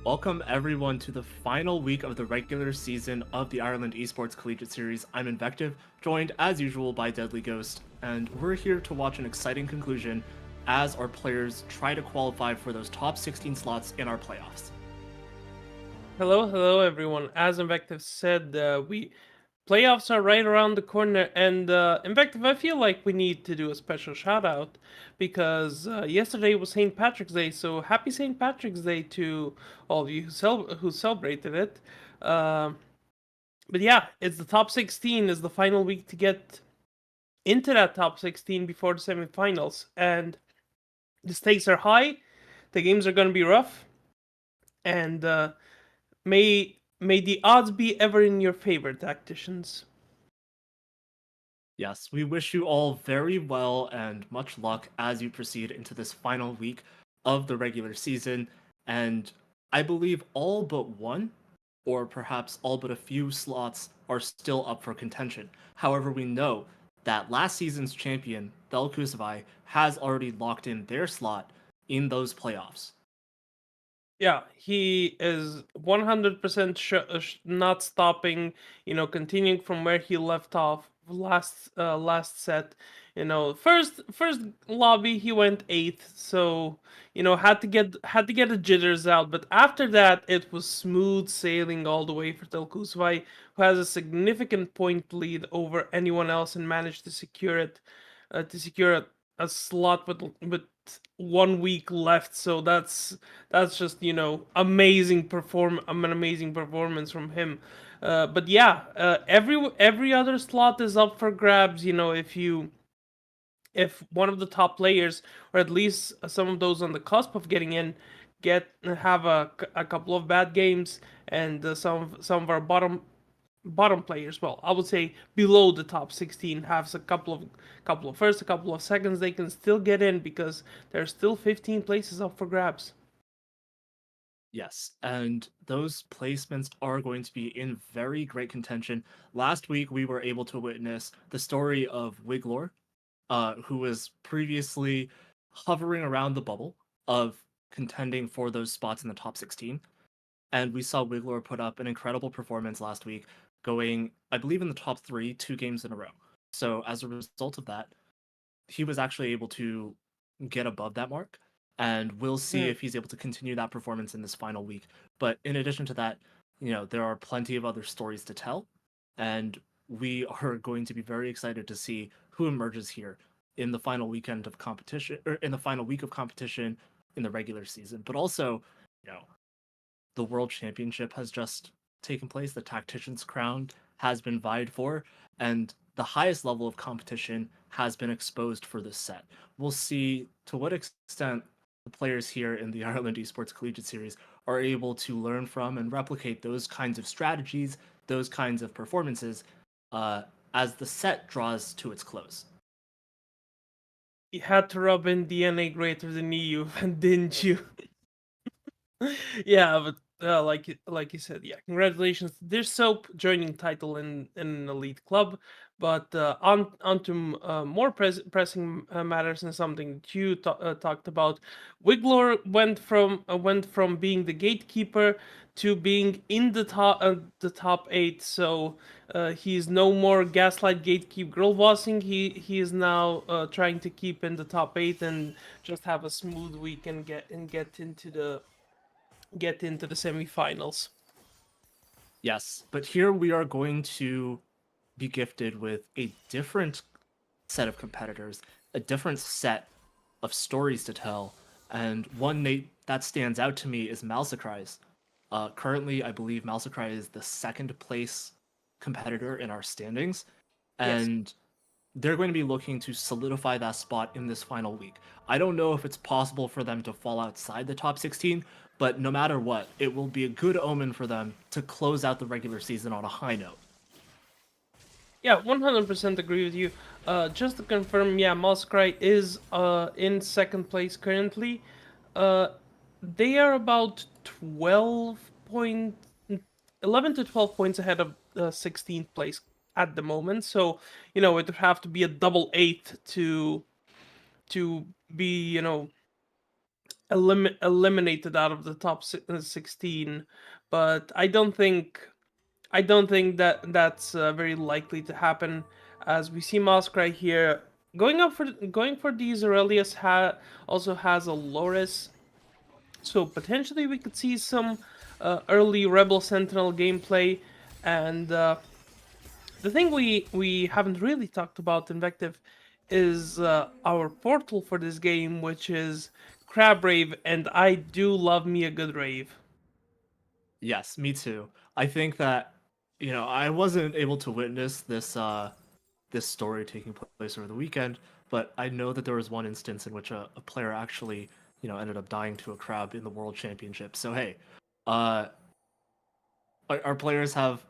Welcome everyone to the final week of the regular season of the Ireland Esports Collegiate Series. I'm Invective, joined as usual by Deadly Ghost, and we're here to watch an exciting conclusion as our players try to qualify for those top 16 slots in our playoffs. Hello, everyone. As Invective said, we playoffs are right around the corner, and Invective, I feel like we need to do a special shout out because yesterday was St. Patrick's Day. So happy St. Patrick's Day to all of you who celebrated it. Uh, but yeah, it's the top 16 is the final week to get into that top 16 before the semifinals, and the stakes are high. The games are going to be rough, and may the odds be ever in your favor, tacticians. Yes, we wish you all very well and much luck as you proceed into this final week of the regular season. And I believe all but one, or perhaps all but a few slots, are still up for contention. However, we know that last season's champion, Bel Kusavai, has already locked in their slot in those playoffs. Yeah, he is 100% not stopping, continuing from where he left off last set. First lobby he went 8th, so had to get the jitters out, but after that it was smooth sailing all the way for Telkusvai, who has a significant point lead over anyone else and managed to secure a slot with 1 week left. So that's just an amazing performance from him. But yeah, every other slot is up for grabs. If one of the top players, or at least some of those on the cusp of getting in, have a couple of bad games, and some of our bottom players, well, I would say below the top 16, have a couple of first, a couple of seconds, they can still get in because there's still 15 places up for grabs. Yes, and those placements are going to be in very great contention. Last week, we were able to witness the story of Wiglor, who was previously hovering around the bubble of contending for those spots in the top 16. And we saw Wiglor put up an incredible performance last week, going, I believe, in the top three, 2 games in a row. So as a result of that, he was actually able to get above that mark. And we'll see Mm. if he's able to continue that performance in this final week. But in addition to that, there are plenty of other stories to tell. And we are going to be very excited to see who emerges here in the final weekend of competition, or in the final week of competition in the regular season. But also, you know, the World Championship has just taken place. The Tactician's Crown has been vied for, and the highest level of competition has been exposed for this set. We'll see to what extent the players here in the Ireland Esports Collegiate Series are able to learn from and replicate those kinds of strategies, those kinds of performances, uh, as the set draws to its close. You had to rub in DNA greater than EU, didn't you? Yeah, but like you said, yeah, congratulations to their soap joining title in an elite club. But on to more pressing matters, and something that you talked about. Wiglor went from being the gatekeeper to being in the top 8. So he's no more gaslight gatekeep girl bossing. He is now trying to keep in the top 8 and just have a smooth week and get into the semifinals. Yes, but here we are going to be gifted with a different set of competitors, a different set of stories to tell, and one that stands out to me is Malsacry's. Currently, I believe Malsacry is the second place competitor in our standings, Yes. and they're going to be looking to solidify that spot in this final week. I don't know if it's possible for them to fall outside the top 16, but no matter what, it will be a good omen for them to close out the regular season on a high note. Yeah, 100% agree with you. Just to confirm, yeah, Moskry is in second place currently. Uh, they are about 11 to 12 points ahead of 16th place at the moment. So, it would have to be a double eighth to be, eliminated out of the top 16, but I don't think that that's very likely to happen, as we see Moskrai here going for these. Aurelius also has a Loris, so potentially we could see some early Rebel Sentinel gameplay. And the thing we haven't really talked about Invective is our portal for this game, which is Crab Rave, and I do love me a good rave. Yes, me too. I think that, I wasn't able to witness this story taking place over the weekend, but I know that there was one instance in which a player actually, ended up dying to a crab in the World Championship. So hey, uh, our players have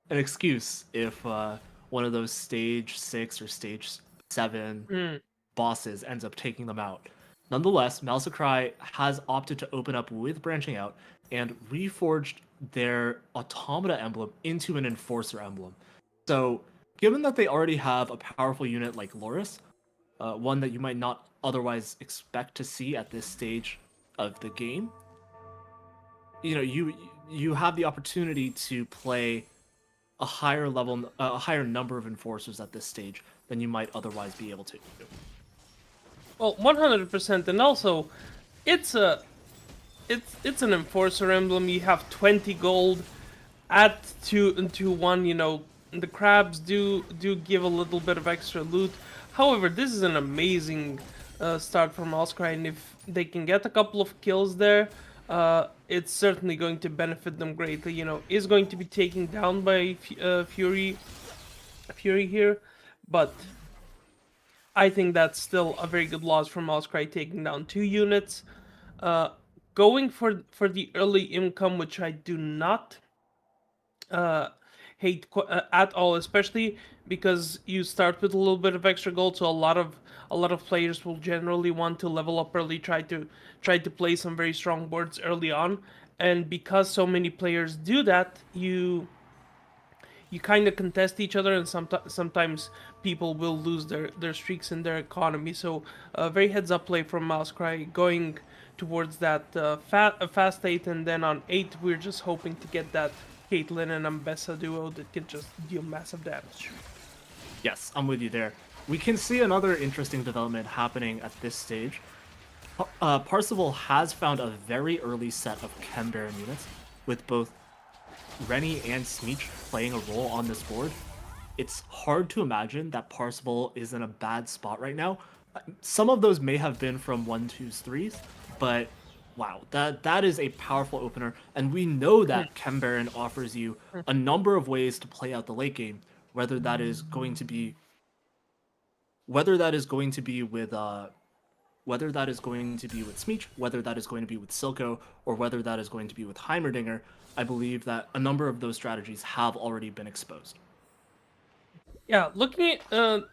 an excuse if one of those stage 6 or stage 7 Mm. bosses ends up taking them out. Nonetheless, Malsacry has opted to open up with branching out and reforged their automata emblem into an enforcer emblem. So, given that they already have a powerful unit like Loris, one that you might not otherwise expect to see at this stage of the game, you have the opportunity to play a higher number of enforcers at this stage than you might otherwise be able to. Well, 100%, and also it's a it's an enforcer emblem. You have 20 gold. Add to one, the crabs do give a little bit of extra loot. However, this is an amazing start from Oscar, and if they can get a couple of kills there, it's certainly going to benefit them greatly. Is going to be taken down by Fury here, but I think that's still a very good loss from Oscar, taking down 2 units. Uh, Going for the early income, which I do not uh, hate at all, especially because you start with a little bit of extra gold. So a lot of players will generally want to level up early, try to play some very strong boards early on, and because so many players do that, you kind of contest each other, and sometimes people will lose their streaks in their economy. So, very heads up play from Mousecry going towards that fast 8, and then on 8, we're just hoping to get that Caitlyn and Ambessa duo that can just deal massive damage. Yes, I'm with you there. We can see another interesting development happening at this stage. Parsival has found a very early set of Chem Baron units, with both Rennie and Smeech playing a role on this board. It's hard to imagine that Parsival is in a bad spot right now. Some of those may have been from 1-2s, 3s, but wow, that is a powerful opener, and we know that Chem Baron offers you a number of ways to play out the late game, whether that is going to be whether that is going to be with whether that is going to be with Smeech, whether that is going to be with Silco, or whether that is going to be with Heimerdinger. I believe that a number of those strategies have already been exposed. Yeah, looking at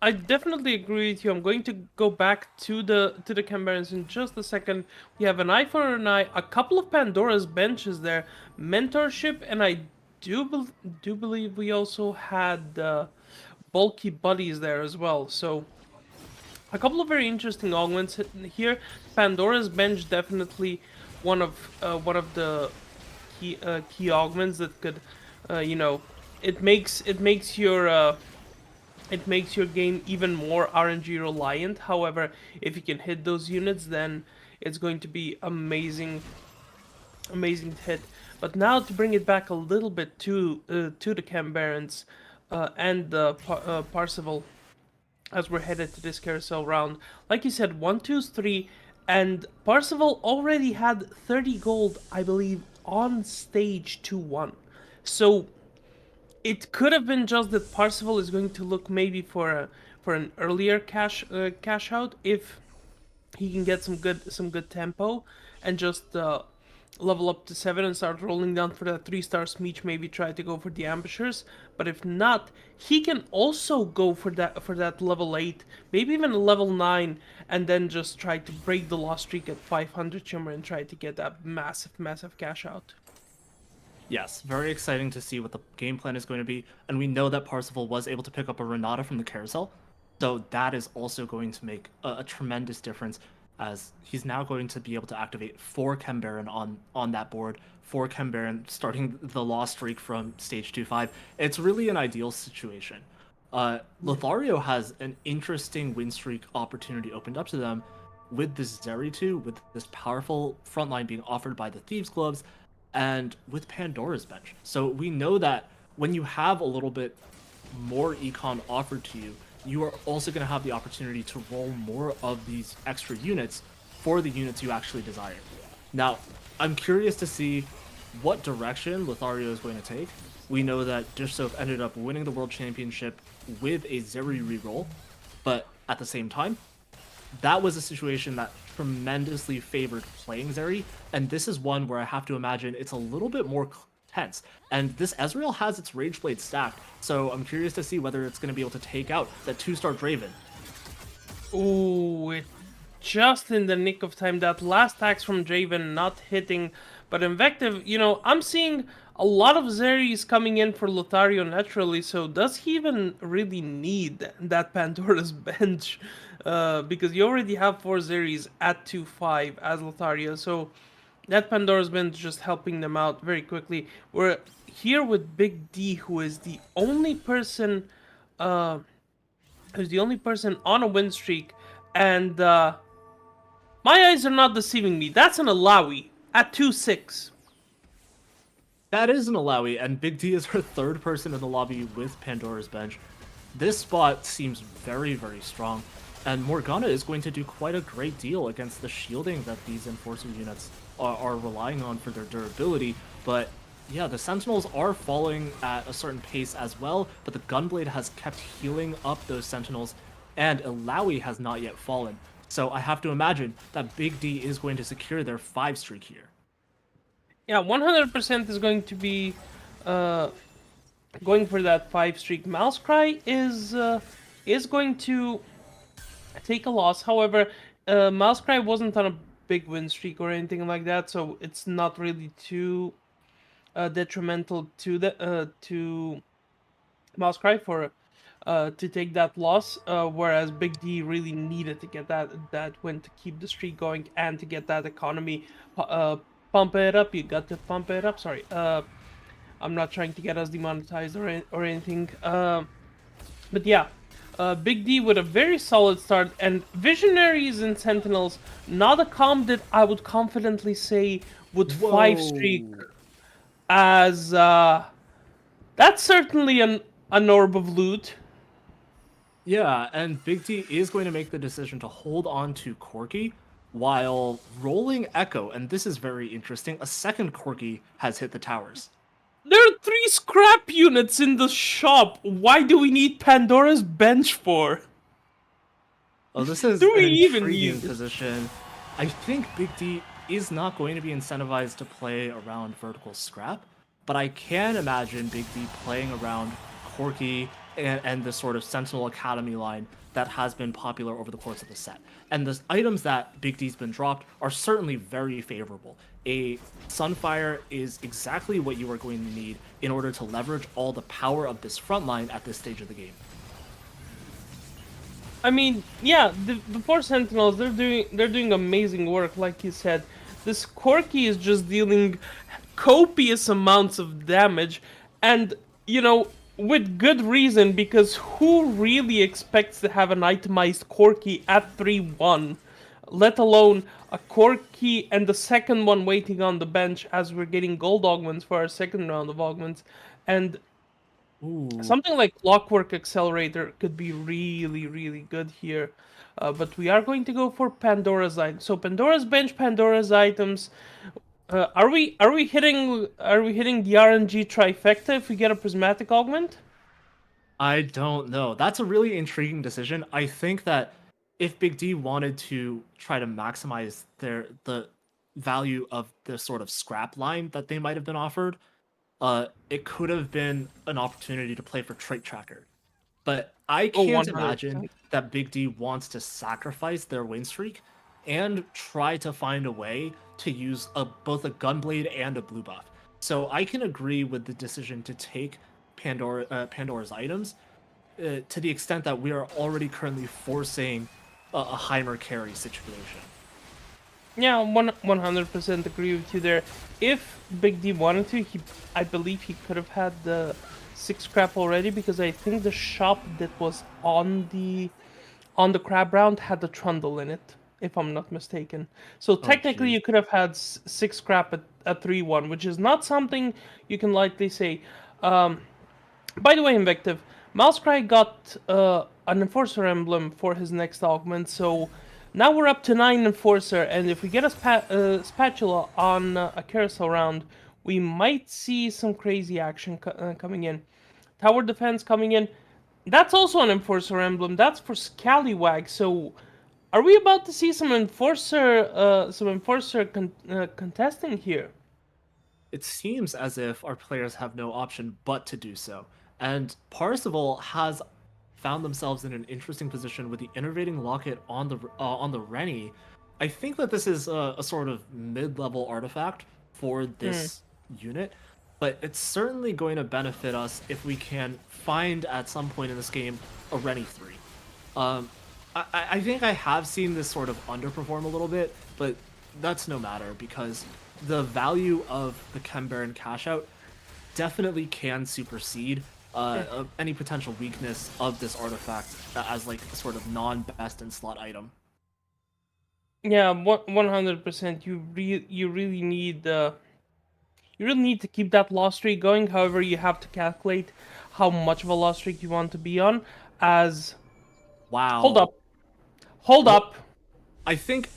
I definitely agree with you. I'm going to go back to the Cambarans in just a second. We have an eye for an eye, a couple of Pandora's benches there, mentorship, and I do believe we also had bulky buddies there as well. So a couple of very interesting augments here. Pandora's bench definitely one of the key augments that could, you know, it makes your game even more RNG reliant. However, if you can hit those units, then it's going to be amazing to hit. But now to bring it back a little bit to the Chem Barons and the Parsival, as we're headed to this carousel round. Like you said, 1-2's 3, and Parsival already had 30 gold, I believe, on stage 2-1. So it could have been just that Parsival is going to look maybe for an earlier cash out if he can get some good tempo and just level up to 7 and start rolling down for that 3-star Smeech, maybe try to go for the ambushers. But if not, he can also go for that level 8, maybe even a level 9, and then just try to break the loss streak at 500 shimmer and try to get that massive cash out. Yes, very exciting to see what the game plan is going to be, and we know that Parsival was able to pick up a Renata from the carousel, so that is also going to make a tremendous difference. as he's now going to be able to activate 4 Chem Baron on that board, 4 Chem Baron starting the loss streak from stage 2-5. It's really an ideal situation. Lothario has an interesting win streak opportunity opened up to them with this Zeri with this powerful frontline being offered by the Thieves Gloves, and with Pandora's Bench. So we know that when you have a little bit more econ offered to you, you are also going to have the opportunity to roll more of these extra units for the units you actually desire. Now, I'm curious to see what direction Lothario is going to take. We know that Dishsoap ended up winning the World Championship with a Zeri reroll, but at the same time, that was a situation that tremendously favored playing Zeri, and this is one where I have to imagine it's a little bit more tense. And this Ezreal has its Rage Blade stacked, so I'm curious to see whether it's going to be able to take out that 2-star Draven. Ooh, it just in the nick of time. That last axe from Draven not hitting, but Invective, I'm seeing a lot of Zeris coming in for Lothario naturally, so does he even really need that Pandora's bench? Because you already have 4 Zeris at 2-5 as Lothario, so that Pandora's bench just helping them out very quickly. We're here with Big D, who is the only person, on a win streak, and my eyes are not deceiving me. That's an Alawi at 2-6. That is an Alawi, and Big D is her third person in the lobby with Pandora's Bench. This spot seems very, very strong, and Morgana is going to do quite a great deal against the shielding that these Enforcer units are relying on for their durability, but yeah, the Sentinels are falling at a certain pace as well, but the Gunblade has kept healing up those Sentinels, and Alawi has not yet fallen. So I have to imagine that Big D is going to secure their 5 streak here. Yeah, 100% is going to be going for that 5 streak. Mousecry is going to take a loss. However, Mousecry wasn't on a big win streak or anything like that, so it's not really too detrimental to the to Mousecry for to take that loss. Whereas Big D really needed to get that win to keep the streak going and to get that economy pump it up. You got to pump it up. Sorry. I'm not trying to get us demonetized or anything. But yeah, Big D with a very solid start, and Visionaries and Sentinels, not a comp that I would confidently say would 5 streak, as that's certainly an orb of loot. Yeah, and Big D is going to make the decision to hold on to Corki while rolling Echo, and this is very interesting. A second Corki has hit the towers. There are 3 scrap units in the shop. Why do we need Pandora's bench for? Oh, this is Do an we even intriguing need position. I think Big D is not going to be incentivized to play around vertical scrap, but I can imagine Big D playing around Corki and the sort of Sentinel Academy line that has been popular over the course of the set. And the items that Big D's been dropped are certainly very favorable. A Sunfire is exactly what you are going to need in order to leverage all the power of this front line at this stage of the game. I mean, yeah, the 4 Sentinels, they're doing amazing work, like you said. This Corki is just dealing copious amounts of damage, and with good reason, because who really expects to have an itemized Corki at 3-1, let alone a Corki and the second one waiting on the bench as we're getting gold augments for our second round of augments, and something like Clockwork Accelerator could be really, really good here. But we are going to go for Pandora's items. So Pandora's bench, Pandora's items. Are we hitting the RNG trifecta if we get a prismatic augment? I don't know. That's a really intriguing decision. I think that if Big D wanted to try to maximize the value of the sort of scrap line that they might have been offered, it could have been an opportunity to play for Trait Tracker. But I can't imagine that Big D wants to sacrifice their win streak and try to find a way to use both a Gunblade and a blue buff. So I can agree with the decision to take Pandora's items to the extent that we are already currently forcing a Heimer carry situation. Yeah, 100% agree with you there. If Big D wanted to, I believe he could have had the 6 scrap already, because I think the shop that was on the crab round had the trundle in it, if I'm not mistaken. So Oh, technically, jeez. you could have had 6 scrap at 3-1, which is not something you can lightly say. By the way, Invective, Mousecry got an Enforcer emblem for his next augment, so now we're up to 9 Enforcer, and if we get a spatula on a carousel round, we might see some crazy action coming in. Tower defense coming in. That's also an Enforcer emblem. That's for Scallywag. So, are we about to see some Enforcer contesting here? It seems as if our players have no option but to do so. And Parsival has found themselves in an interesting position with the innervating locket on the Rennie. I think that this is a sort of mid-level artifact for Hmm. this unit, but it's certainly going to benefit us if we can find at some point in this game a Rennie 3. Um, I think I have seen this sort of underperform a little bit, but that's no matter because the value of the Chem Baron cash out definitely can supersede of any potential weakness of this artifact as like a sort of non-best in slot item. Yeah, 100%. You really need to keep that loss streak going. However, you have to calculate how much of a loss streak you want to be on. As hold up, Wow. hold Well, up. I think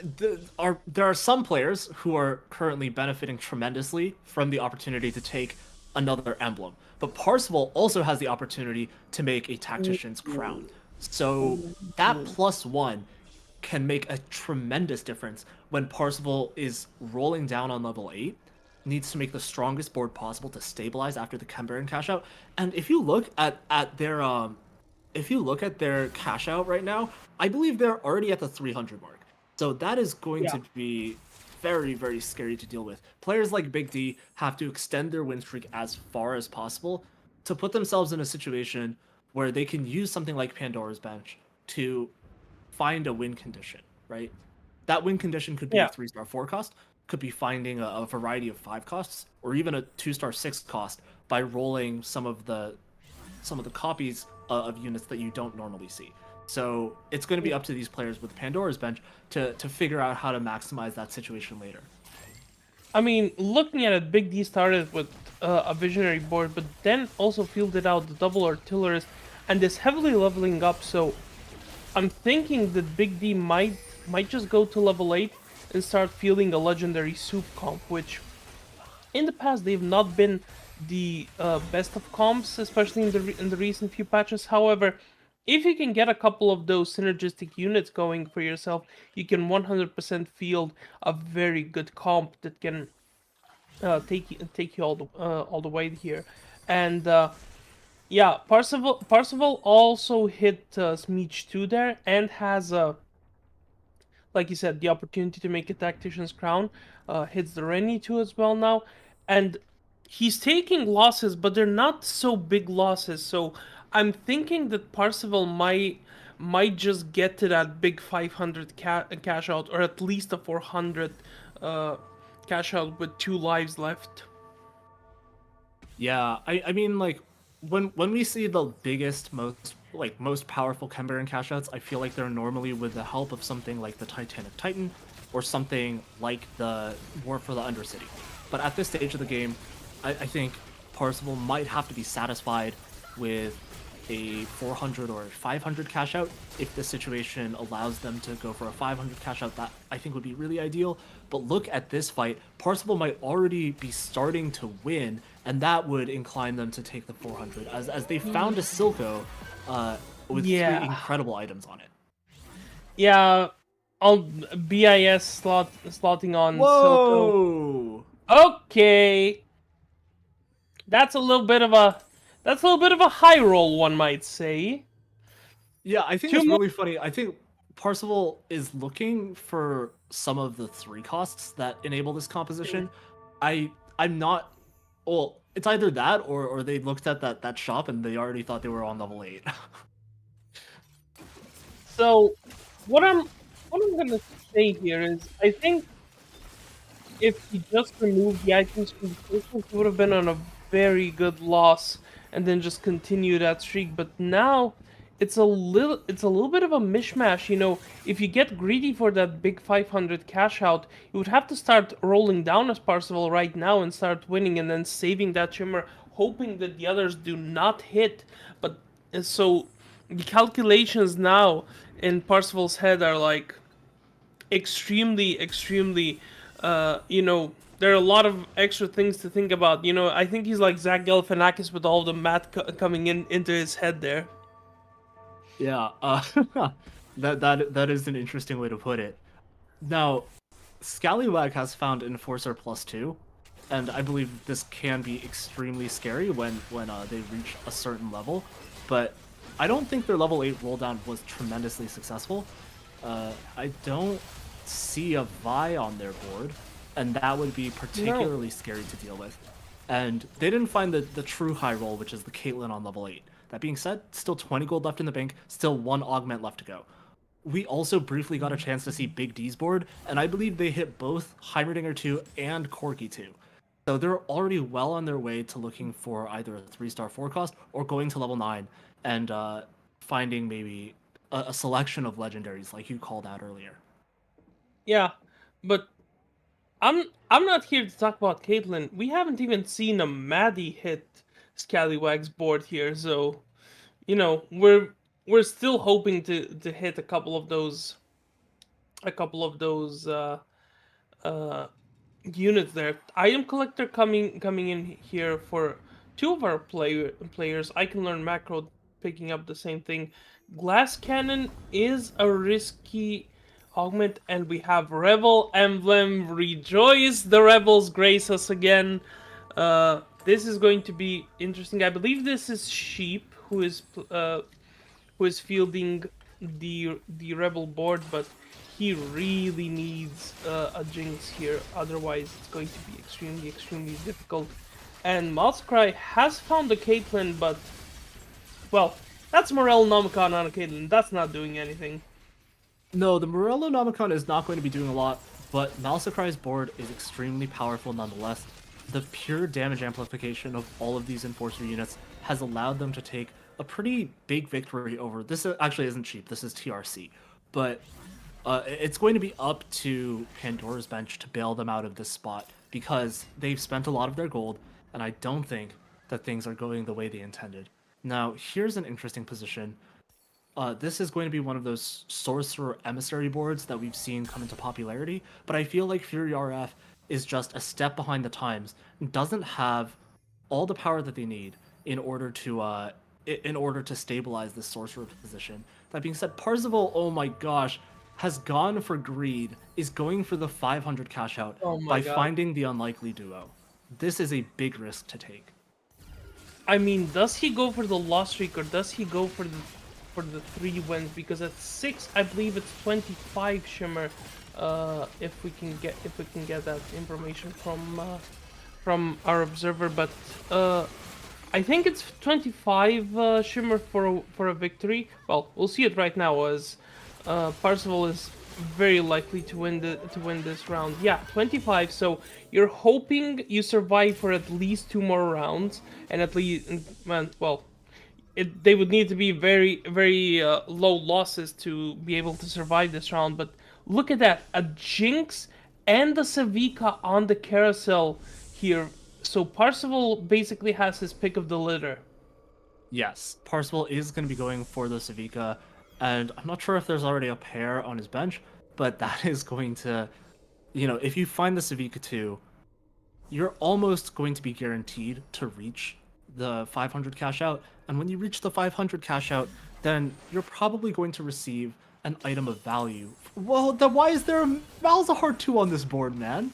there are some players who are currently benefiting tremendously from the opportunity to take another emblem, but Parsival also has the opportunity to make a tactician's crown. So that +1 can make a tremendous difference when Parsival is rolling down on level 8, needs to make the strongest board possible to stabilize after the Kembaran cash out. And if you look at their cash out right now, I believe they're already at the 300 mark. So that is going Yeah. to be very, very scary to deal with. Players like Big D have to extend their win streak as far as possible to put themselves in a situation where they can use something like Pandora's Bench to find a win condition, right? That win condition could be a Yeah. 3-star 4 cost, could be finding a variety of 5 costs, or even a 2-star 6 cost by rolling some of the copies of units that you don't normally see. So it's going to be up to these players with Pandora's Bench to figure out how to maximize that situation later. I mean, looking at it, Big D started with a visionary board, but then also fielded out the double artillerist and is heavily leveling up. So I'm thinking that Big D might just go to level 8 and start fielding a legendary soup comp, which in the past they've not been the best of comps, especially in the recent few patches. However, if you can get a couple of those synergistic units going for yourself, you can 100% field a very good comp that can take you all the way here. And yeah, Parsival also hit Smeech 2 there and has like you said, the opportunity to make a tactician's crown. Hits the Rennie too as well now, and he's taking losses, but they're not so big losses. So I'm thinking that Parsival might just get to that big 500 cash out, or at least a 400 uh, cash out with 2 lives left. Yeah, I mean like when we see the biggest, most powerful Kembaran cash outs, I feel like they're normally with the help of something like the Titanic Titan or something like the War for the Undercity. But at this stage of the game, I think Parsival might have to be satisfied with a 400 or 500 cash out if the situation allows them to go for a 500 cash out. That I think would be really ideal. But look at this fight, Parsival might already be starting to win, and that would incline them to take the 400 as they found a Silco with 3 Yeah, incredible items on it. yeah. I'll slotting on Silco. Whoa. Okay, that's a little bit of a high roll, one might say. Yeah, I think Two it's more. really funny. I think Parsival is looking for some of the 3 costs that enable this composition. I'm not. Well, it's either that or they looked at that shop and they already thought they were on level 8. So what I'm what I'm gonna say here is, I think if he just removed the items from the stations, he would have been on a very good loss and then just continue that streak. But now it's a little bit of a mishmash. If you get greedy for that big 500 cash out, you would have to start rolling down as Parzival right now and start winning, and then saving that shimmer, hoping that the others do not hit. But so the calculations now in Parzival's head are like extremely there are a lot of extra things to think about. I think he's like Zach Galifianakis with all the math coming into his head there. Yeah, that is an interesting way to put it. Now, Scallywag has found Enforcer +2, and I believe this can be extremely scary when they reach a certain level. But I don't think their level 8 roll down was tremendously successful. I don't see a Vi on their board, and that would be No. particularly scary to deal with. And they didn't find the true high roll, which is the Caitlyn on level 8. That being said, still 20 gold left in the bank, still one augment left to go. We also briefly got a chance to see Big D's board, and I believe they hit both Heimerdinger 2 and Corky 2. So they're already well on their way to looking for either a 3-star forecast or going to level 9 and finding maybe a selection of legendaries like you called out earlier. Yeah, but I'm not here to talk about Caitlyn. We haven't even seen a Maddie hit Scallywag's board here, so we're still hoping to hit a couple of those uh units there. Item collector coming in here for two of our players. I can learn macro, picking up the same thing. Glass cannon is a risky augment, and we have Rebel emblem. Rejoice, the Rebels grace us again. This is going to be interesting. I believe this is Sheep who is fielding the Rebel board, but he really needs a Jinx here. Otherwise, it's going to be extremely difficult. And Mousecry has found a Caitlyn, but well, that's Morel Nomicon on a Caitlyn. That's not doing anything. No, the Morello Nomicon is not going to be doing a lot, but Malsacry's board is extremely powerful nonetheless. The pure damage amplification of all of these Enforcer units has allowed them to take a pretty big victory over... This actually isn't cheap, this is TRC. But it's going to be up to Pandora's Bench to bail them out of this spot, because they've spent a lot of their gold, and I don't think that things are going the way they intended. Now, here's an interesting position. This is going to be one of those sorcerer emissary boards that we've seen come into popularity, but I feel like Fury RF is just a step behind the times and doesn't have all the power that they need in order to stabilize this sorcerer position. That being said, Parzival, oh my gosh, has gone for greed, is going for the 500 cash out Oh my by god. finding the unlikely duo. This is a big risk to take. I mean, does he go for the loss streak, or does he go for the 3 wins? Because at 6, I believe it's 25 shimmer. If we can get that information from our observer, but I think it's 25 shimmer for a victory. Well, we'll see it right now, as Parzival is very likely to win this round. Yeah, 25. So you're hoping you survive for at least 2 more rounds, and at least, well, they would need to be very low losses to be able to survive this round. But look at that, a Jinx and the Savika on the carousel here. So Parzival basically has his pick of the litter. Yes, Parzival is going to be going for the Savika, and I'm not sure if there's already a pair on his bench, but that is going to, if you find the Savika 2, you're almost going to be guaranteed to reach the 500 cash out, and when you reach the 500 cash out, then you're probably going to receive an item of value. Well, then why is there a Malzahar 2 on this board, man?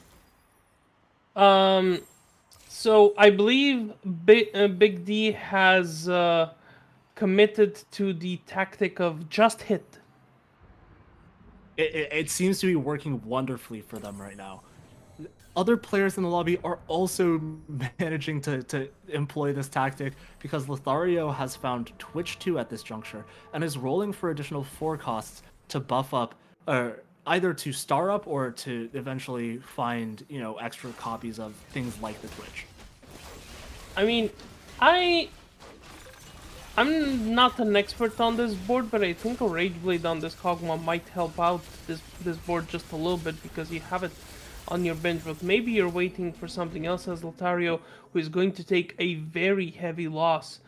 So I believe Big D has committed to the tactic of just hit. It seems to be working wonderfully for them right now. Other players in the lobby are also managing to employ this tactic, because Lothario has found Twitch 2 at this juncture and is rolling for additional forecasts to buff up, or either to star up or to eventually find, extra copies of things like the Twitch. I mean, I I'm not an expert on this board, but I think a Rage Blade on this Kog'Maw might help out this board just a little bit because you have it on your bench, but maybe you're waiting for something else as Lotario, who is going to take a very heavy loss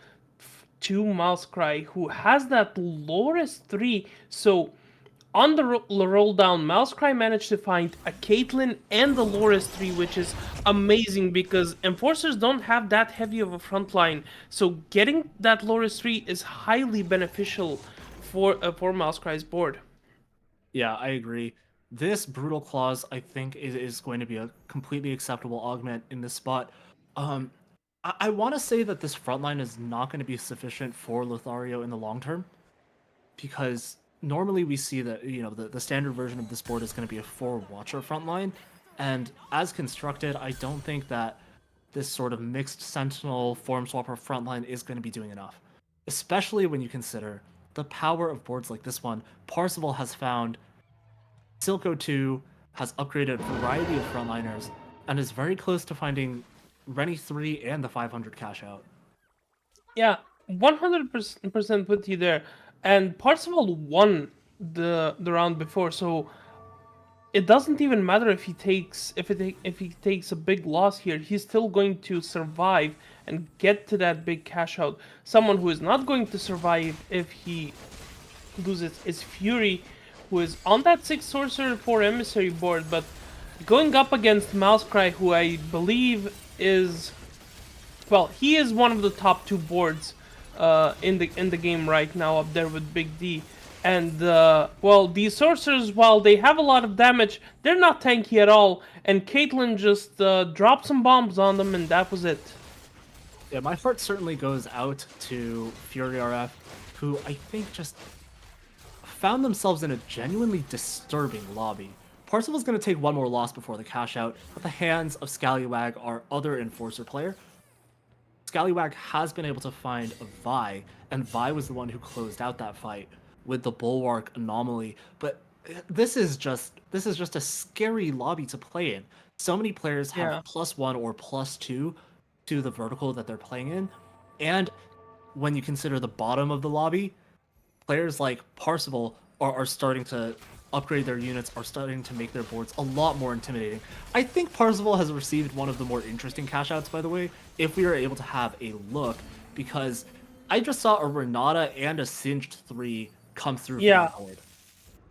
to Mousecry, who has that Loris 3, so on the roll down, Mousecry managed to find a Caitlyn and the Loris 3, which is amazing because Enforcers don't have that heavy of a front line. So getting that Loris 3 is highly beneficial for Mousecry's board. Yeah, I agree. This Brutal Claws, I think, is going to be a completely acceptable augment in this spot. Um, I want to say that this front line is not going to be sufficient for Lothario in the long term, because normally we see that the standard version of this board is going to be a 4 Watcher frontline, and as constructed, I don't think that this sort of mixed Sentinel Form Swapper frontline is going to be doing enough, especially when you consider the power of boards like this one. Parzival has found Silco 2, has upgraded a variety of frontliners, and is very close to finding Rennie 3 and the 500 cash out. Yeah, 100% with you there. And Parzival won the round before, so it doesn't even matter if he takes if he takes a big loss here. He's still going to survive and get to that big cash out. Someone who is not going to survive if he loses is Fury, who is on that 6 Sorcerer 4 Emissary board, but going up against Mousecry, who I believe is, well, he is one of the top 2 boards in the game right now, up there with Big D. And, well, these sorcerers, while they have a lot of damage, they're not tanky at all. And Caitlyn just dropped some bombs on them, and that was it. Yeah, my heart certainly goes out to Fury RF, who I think just found themselves in a genuinely disturbing lobby. Parzival's going to take one more loss before the cash out at the hands of Scallywag, our other Enforcer player. Scallywag has been able to find a Vi, and Vi was the one who closed out that fight with the Bulwark Anomaly. But this is just a scary lobby to play in. So many players have +1 or +2 to the vertical that they're playing in, and when you consider the bottom of the lobby, players like Parzival are starting to upgrade their units, are starting to make their boards a lot more intimidating. I think Parzival has received one of the more interesting cash outs, by the way, if we are able to have a look, because I just saw a Renata and a Singed 3 come through from the board.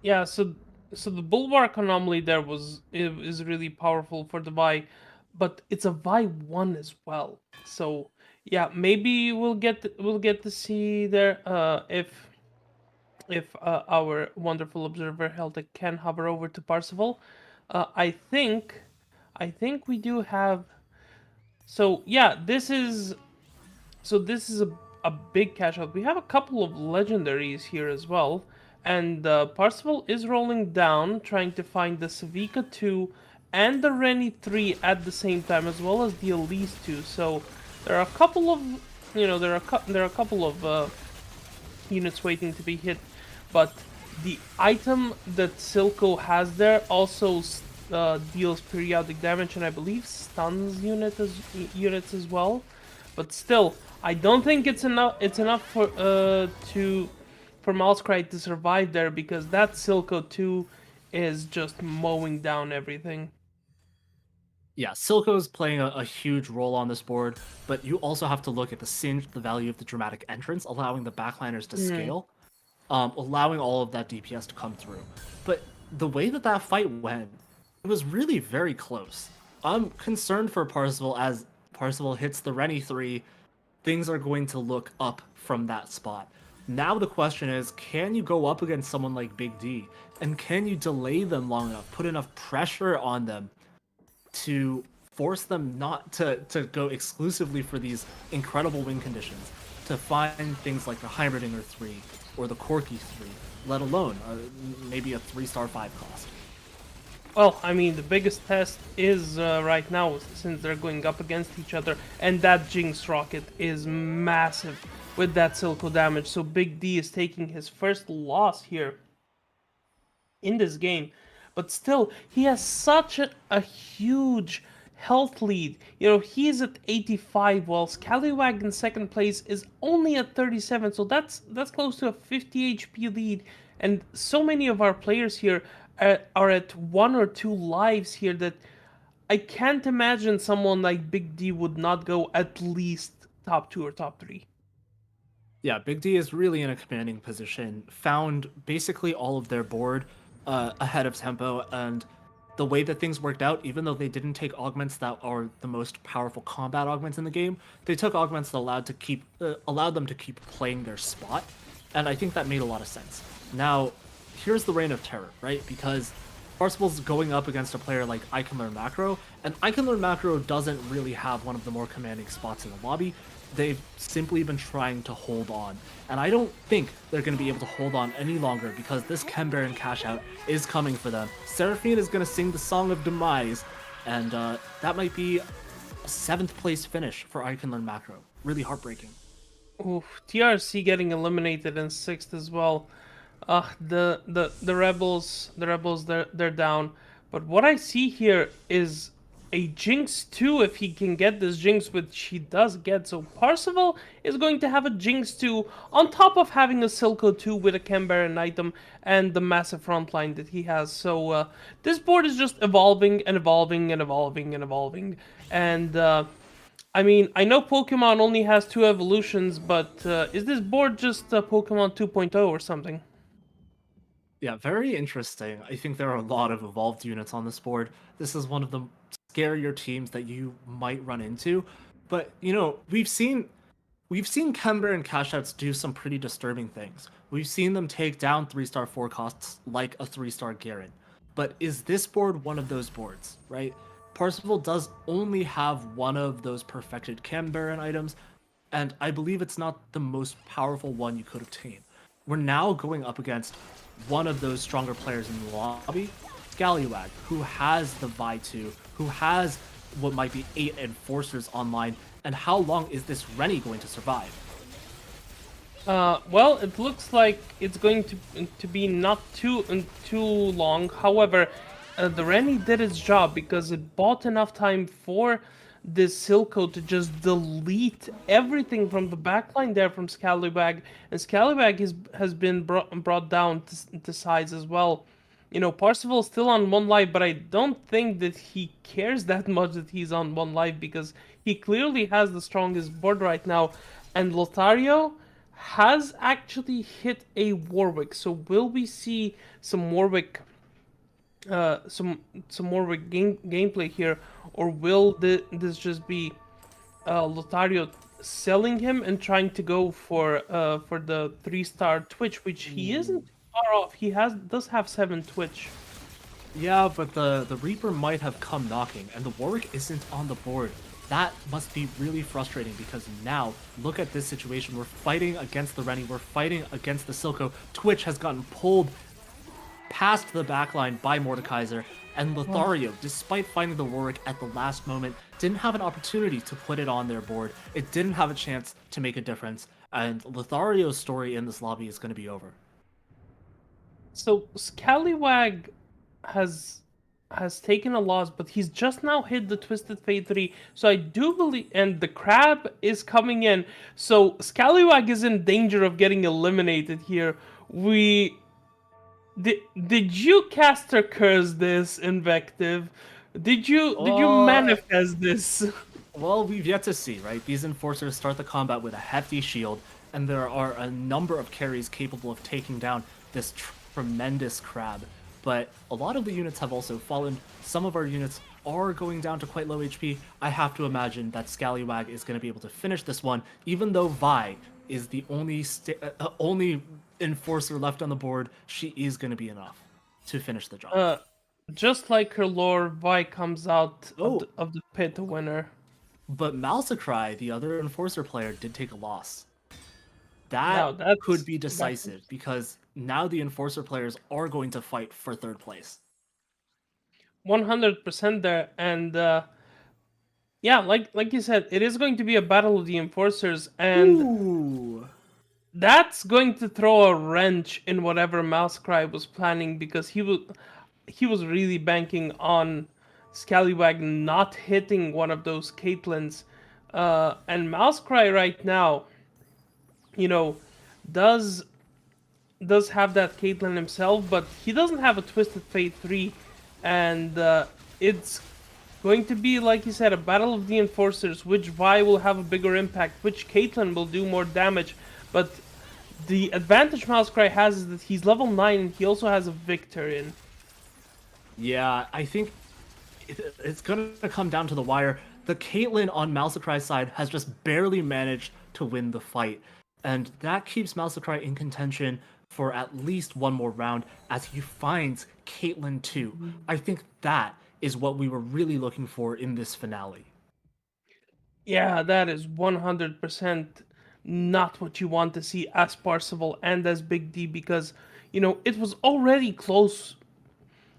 Yeah, so the Bulwark Anomaly there is really powerful for the Vi, but it's a Vi 1 as well. So yeah, maybe we'll get to see there if our wonderful observer Heltek can hover over to Parzival. I think we do have. So yeah, this is a big cash out. We have a couple of legendaries here as well, and Parzival is rolling down, trying to find the Savika 2 and the Rennie 3 at the same time, as well as the Elise 2. So there are a couple of, there are a couple of units waiting to be hit, but the item that Silco has there also deals periodic damage, and I believe stuns units as well. But still, I don't think it's enough. It's enough for Mousecry to survive there, because that Silco 2 is just mowing down everything. Yeah, Silco's playing a huge role on this board, but you also have to look at the Singe, the value of the dramatic entrance, allowing the backliners to scale, allowing all of that DPS to come through. But the way that fight went, it was really very close. I'm concerned for Parzival. As Parzival hits the Rennie 3, things are going to look up from that spot. Now the question is, can you go up against someone like Big D, and can you delay them long enough, put enough pressure on them to force them not to go exclusively for these incredible win conditions, to find things like the Heimerdinger 3 or the Corky 3, let alone maybe a 3-star 5 cost. Well, I mean, the biggest test is right now, since they're going up against each other, and that Jinx Rocket is massive with that Silco damage. So Big D is taking his first loss here in this game. but still, he has such a huge health lead. You know, he's at 85, while Scallywag in second place is only at 37. So that's close to a 50 HP lead, and so many of our players here are at 1 or 2 lives here that I can't imagine someone like Big D would not go at least top 2 or top 3. Yeah, Big D is really in a commanding position, found basically all of their board ahead of tempo, and the way that things worked out, even though they didn't take augments that are the most powerful combat augments in the game, they took augments that allowed them to keep playing their spot, and I think that made a lot of sense. Now, here's the Reign of Terror, right? Because Parsifal's going up against a player like I Can Learn Macro, and I Can Learn Macro doesn't really have one of the more commanding spots in the lobby. They've simply been trying to hold on, and I don't think they're going to be able to hold on any longer because this Chem Baron cash out is coming for them. Seraphine is going to sing the Song of Demise, and that might be a 7th place finish for I Can Learn Macro. Really heartbreaking. Oof, TRC getting eliminated in 6th as well. The rebels, they're down. But what I see here is a Jinx too, if he can get this Jinx, which he does get. So Parzival is going to have a Jinx too, on top of having a Silco 2 with a Chem Baron item and the massive frontline that he has. So this board is just evolving and evolving and evolving and evolving. And I mean, I know Pokemon only has 2 evolutions, but is this board just Pokemon 2.0 or something? Yeah, very interesting. I think there are a lot of evolved units on this board. This is one of the scarier teams that you might run into. But we've seen Kemba and Cashouts do some pretty disturbing things. We've seen them take down 3-star forecasts like a 3-star Garen. But is this board one of those boards, right? Parsifal does only have one of those perfected Chem Baron items, and I believe it's not the most powerful one you could obtain. We're now going up against one of those stronger players in the lobby, Scallywag, who has the Vi2, who has what might be 8 enforcers online, and how long is this Rennie going to survive? Well, it looks like it's going to be not too long. However, the Rennie did its job because it bought enough time for this Silco to just delete everything from the backline there from Scallywag, and Scallywag has been brought down to size as well. You know, Parzival's still on 1 life, but I don't think that he cares that much that he's on 1 life because he clearly has the strongest board right now, and Lothario has actually hit a Warwick. So will we see some Warwick, some Warwick gameplay here, or will this just be Lothario selling him and trying to go for the 3-star Twitch, which he isn't far off. He does have 7 Twitch. Yeah, but the Reaper might have come knocking, and the Warwick isn't on the board. That must be really frustrating because now, look at this situation. We're fighting against the Rennie, we're fighting against the Silco. Twitch has gotten pulled past the backline by Mordekaiser, and Lothario, despite finding the Warwick at the last moment, didn't have an opportunity to put it on their board. It didn't have a chance to make a difference, and Lothario's story in this lobby is going to be over. So Scallywag has taken a loss, but he's just now hit the Twisted Fate 3. So I do believe, and the crab is coming in. So Scallywag is in danger of getting eliminated here. Did you caster curse this, Invective? Did you manifest this? Well, we've yet to see, right? These enforcers start the combat with a hefty shield, and there are a number of carries capable of taking down this tremendous crab. But a lot of the units have also fallen. Some of our units are going down to quite low HP. I have to imagine that Scallywag is going to be able to finish this one, even though Vi is the only enforcer left on the board. She is going to be enough to finish the job. Just like her lore, Vi comes out of the pit a winner. But Malsacry, the other enforcer player, did take a loss. That could be decisive because now the enforcer players are going to fight for 3rd place. 100% there, and yeah, like you said, it is going to be a battle of the enforcers, and that's going to throw a wrench in whatever Malsacry was planning because he was really banking on Scallywag not hitting one of those Caitlyn's. And Mousecry right now, you know, does have that Caitlyn himself, but he doesn't have a Twisted Fate 3, and it's going to be, like you said, a battle of the enforcers. Which Vi will have a bigger impact, which Caitlyn will do more damage, but the advantage Mousecry has is that he's level 9 and he also has a Victorian. Yeah, I think it's going to come down to the wire. The Caitlyn on Mousecry's side has just barely managed to win the fight, and that keeps Mousecry in contention for at least one more round as he finds Caitlyn 2. I think that is what we were really looking for in this finale. Yeah, that is 100% not what you want to see as Parsival and as Big D, because, it was already close,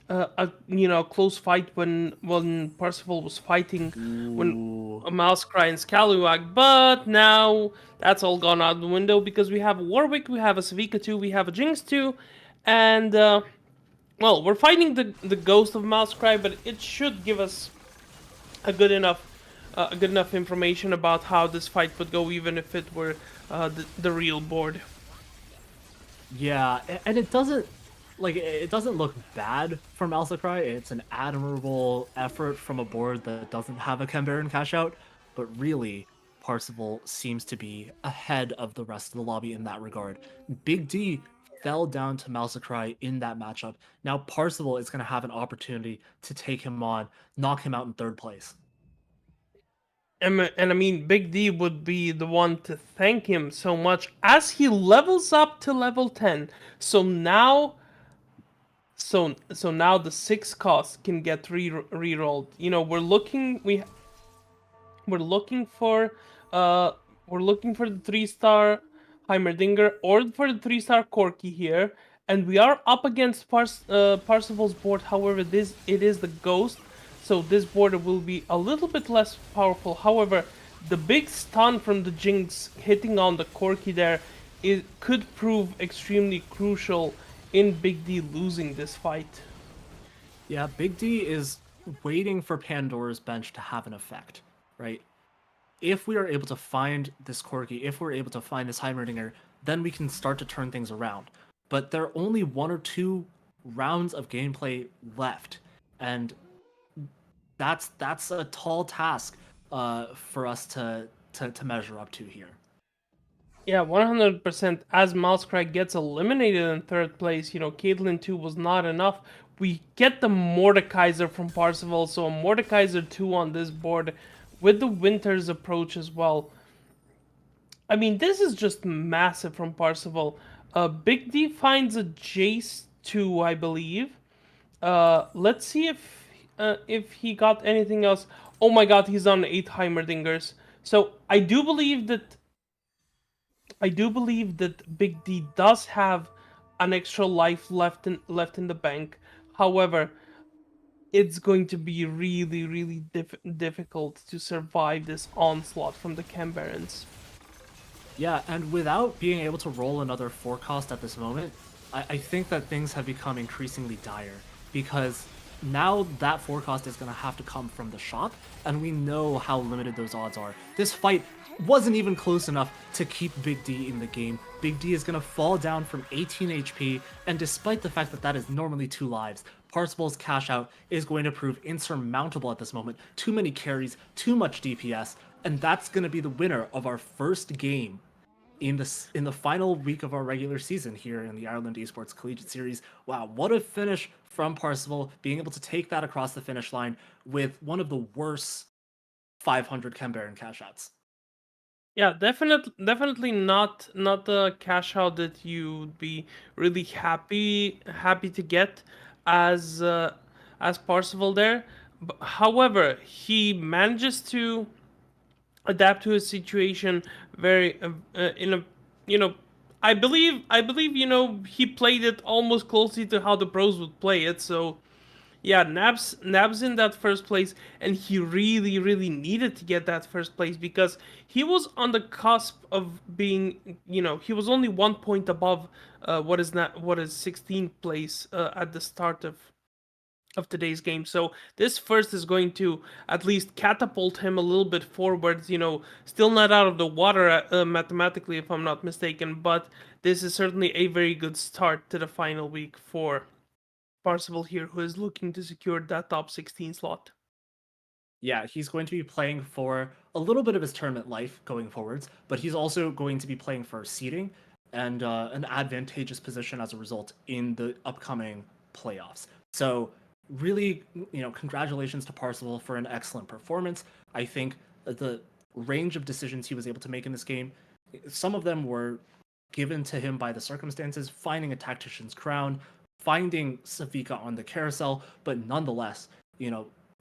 close fight when Parsival was fighting when Ooh. a Mousecry and Scalawag, but now that's all gone out the window because we have a Warwick, we have a Savika 2, we have a Jinx 2, and, well, we're fighting the ghost of Mousecry, but it should give us a good enough information about how this fight would go, even if it were the real board. Yeah, and it doesn't it doesn't look bad from Alsacry. It's an admirable effort from a board that doesn't have a Cambaran cash out, but really, Parsival seems to be ahead of the rest of the lobby in that regard. Big D fell down to Mousecry in that matchup. Now Parsival is going to have an opportunity to take him on, knock him out in third place. And I mean, Big D would be the one to thank him so much as he levels up to level 10. So now, now the 6 cost can get re-rolled. We're looking for the 3-star Heimerdinger or for the 3-star Corki here, and we are up against Parsival's board. However, it is the Ghost, so this board will be a little bit less powerful. However, the big stun from the Jinx hitting on the Corki there, it could prove extremely crucial in Big D losing this fight. Yeah, Big D is waiting for Pandora's Bench to have an effect, right? If we are able to find this Corgi, if we're able to find this Heimerdinger, then we can start to turn things around. But there are only 1 or 2 rounds of gameplay left, and that's a tall task for us to measure up to here. Yeah, 100%. As Mousecry gets eliminated in third place, Caitlyn 2 was not enough. We get the Mordekaiser from Parsival, so a Mordekaiser 2 on this board with the Winter's approach as well. I mean, this is just massive from Parsival. Big D finds a Jace 2, I believe. Let's see if he got anything else. Oh my god, he's on 8 Heimerdingers. So I do believe that Big D does have an extra life left in the bank. However, it's going to be really, really difficult to survive this onslaught from the Cambarans. Yeah, and without being able to roll another forecast at this moment, I think that things have become increasingly dire because now that forecast is going to have to come from the shop, and we know how limited those odds are. This fight wasn't even close enough to keep Big D in the game. Big D is going to fall down from 18 HP, and despite the fact that that is normally 2 lives, Parsival's cash out is going to prove insurmountable at this moment. Too many carries, too much DPS, and that's going to be the winner of our first game in the final week of our regular season here in the Ireland Esports Collegiate Series. Wow, what a finish from Parsival, being able to take that across the finish line with one of the worst 500 Cambaran cash outs. Yeah, definitely not the cash out that you'd be really happy to get as Parsival there. However, he manages to adapt to his situation very in a you know I believe he played it almost closely to how the pros would play it. So yeah, Nab's in that first place, and he really, really needed to get that first place because he was on the cusp of being, he was only 1 point above what is 16th place at the start of of today's game. So this first is going to at least catapult him a little bit forwards. Still not out of the water mathematically, if I'm not mistaken, but this is certainly a very good start to the final week for Parzival here, who is looking to secure that top 16 slot. Yeah, he's going to be playing for a little bit of his tournament life going forwards, but he's also going to be playing for seeding and an advantageous position as a result in the upcoming playoffs. So, really, congratulations to Parzival for an excellent performance. I think the range of decisions he was able to make in this game, some of them were given to him by the circumstances, finding a tactician's crown, finding Savika on the carousel, but nonetheless,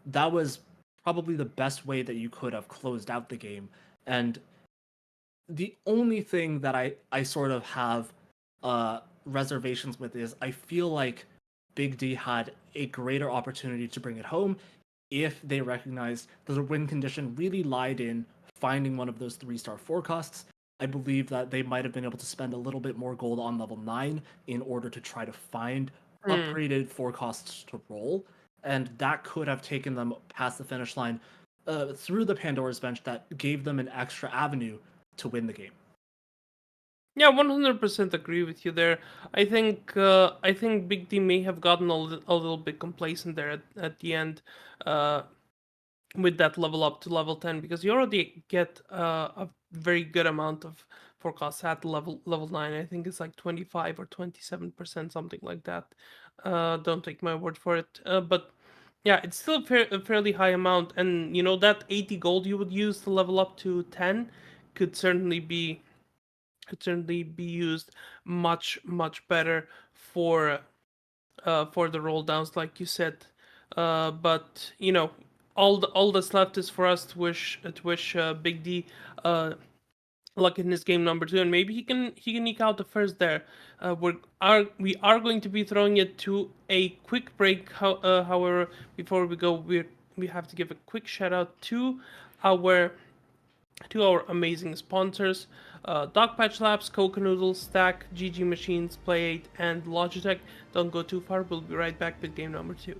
that was probably the best way that you could have closed out the game. And the only thing that I sort of have reservations with is I feel like Big D had a greater opportunity to bring it home if they recognized that the win condition really lied in finding one of those 3-star forecasts. I believe that they might have been able to spend a little bit more gold on level 9 in order to try to find upgraded forecasts to roll, and that could have taken them past the finish line through the Pandora's Bench that gave them an extra avenue to win the game. Yeah, 100% agree with you there. I think Big D may have gotten a little bit complacent there at the end. With that level up to level 10, because you already get a very good amount of forecasts at level 9. I think it's like 25 or 27%, something like that. Don't take my word for it, but yeah, it's still a fairly high amount, and that 80 gold you would use to level up to 10 could certainly be used much better for the roll downs, like you said. But all that's left is for us to wish Big D luck in his game number 2, and maybe he can eke out the first there. We are going to be throwing it to a quick break. However, before we go, we have to give a quick shout out our amazing sponsors, Dogpatch Labs, Coconoodle, Stack, GG Machines, Play8, and Logitech. Don't go too far, we'll be right back with game number 2.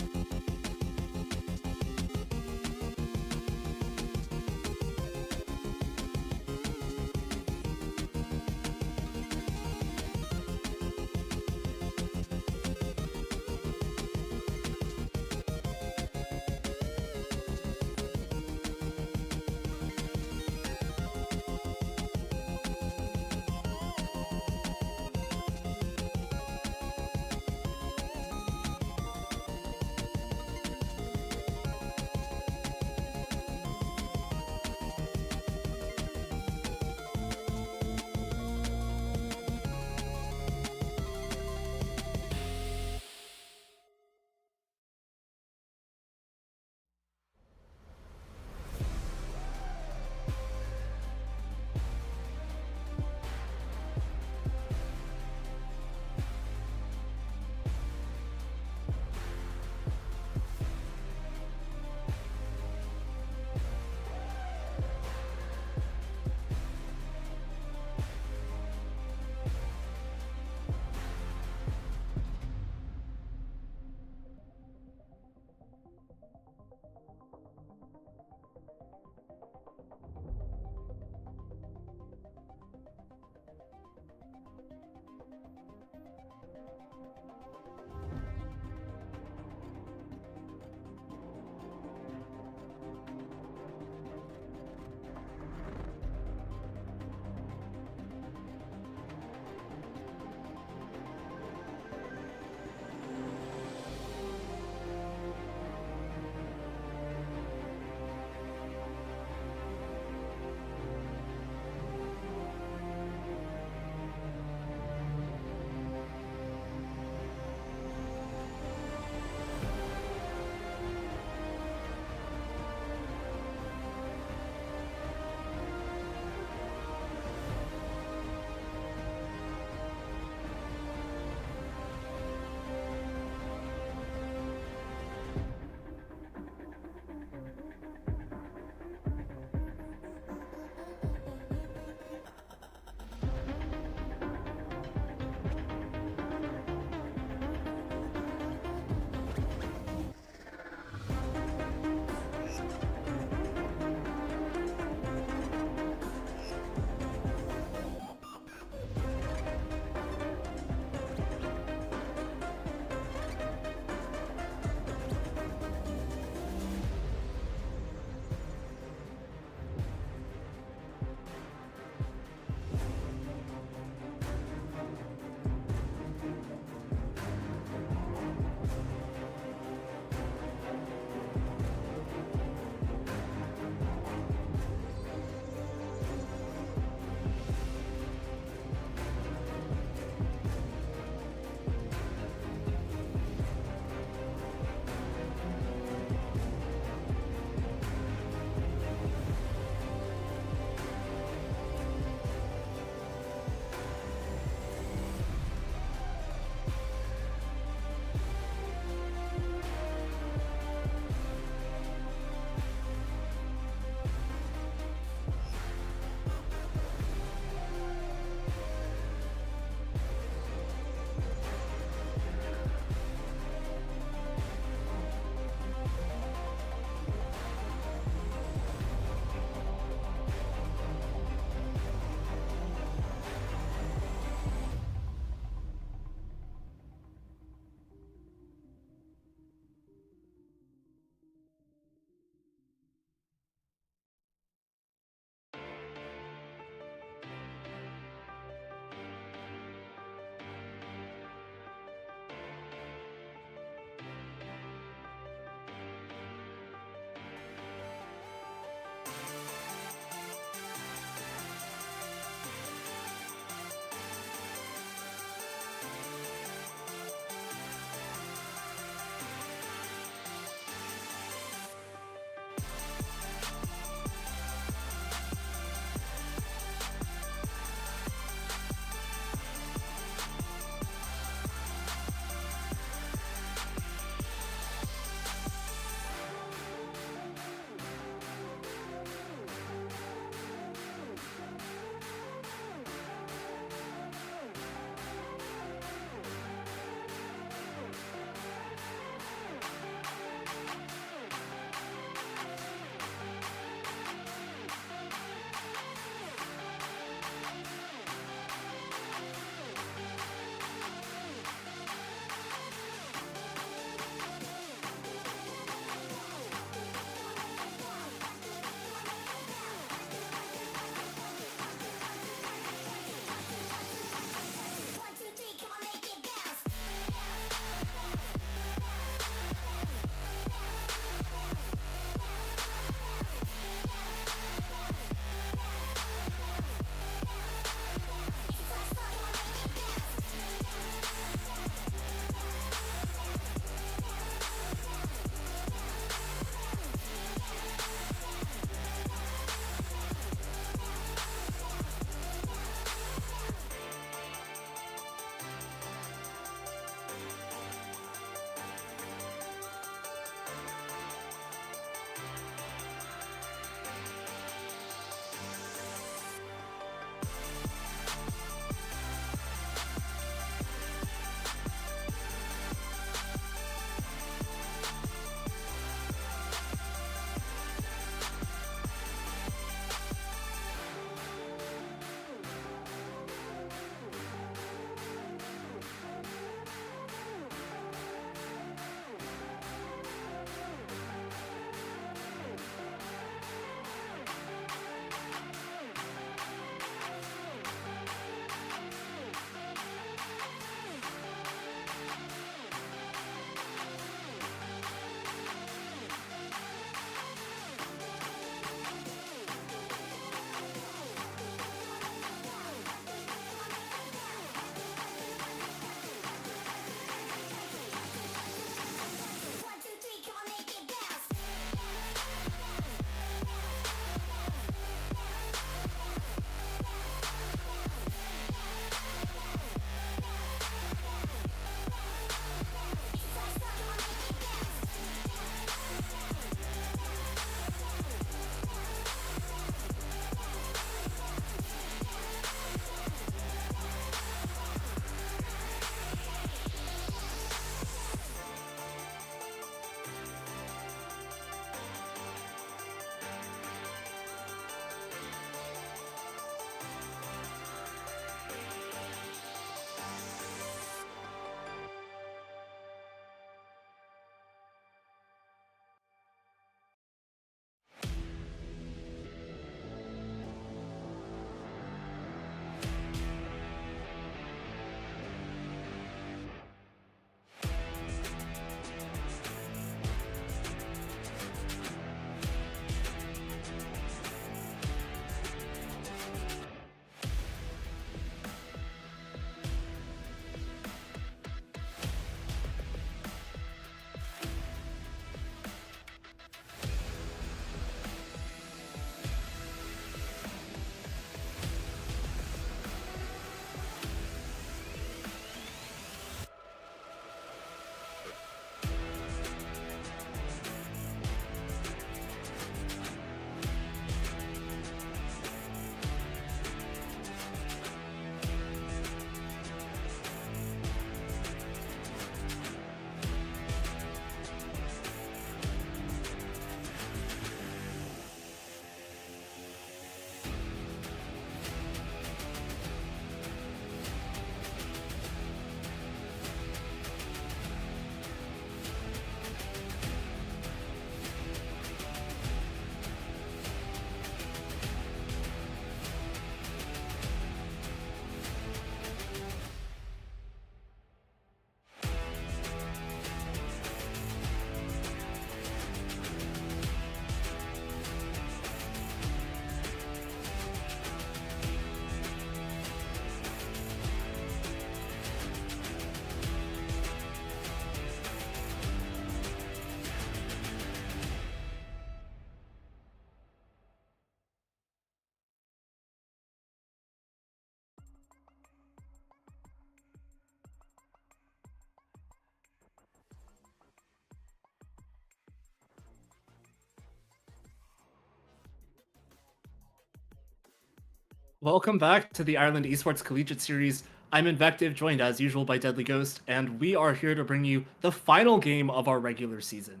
Welcome back to the Ireland Esports Collegiate Series. I'm Invective, joined as usual by Deadly Ghost, and we are here to bring you the final game of our regular season.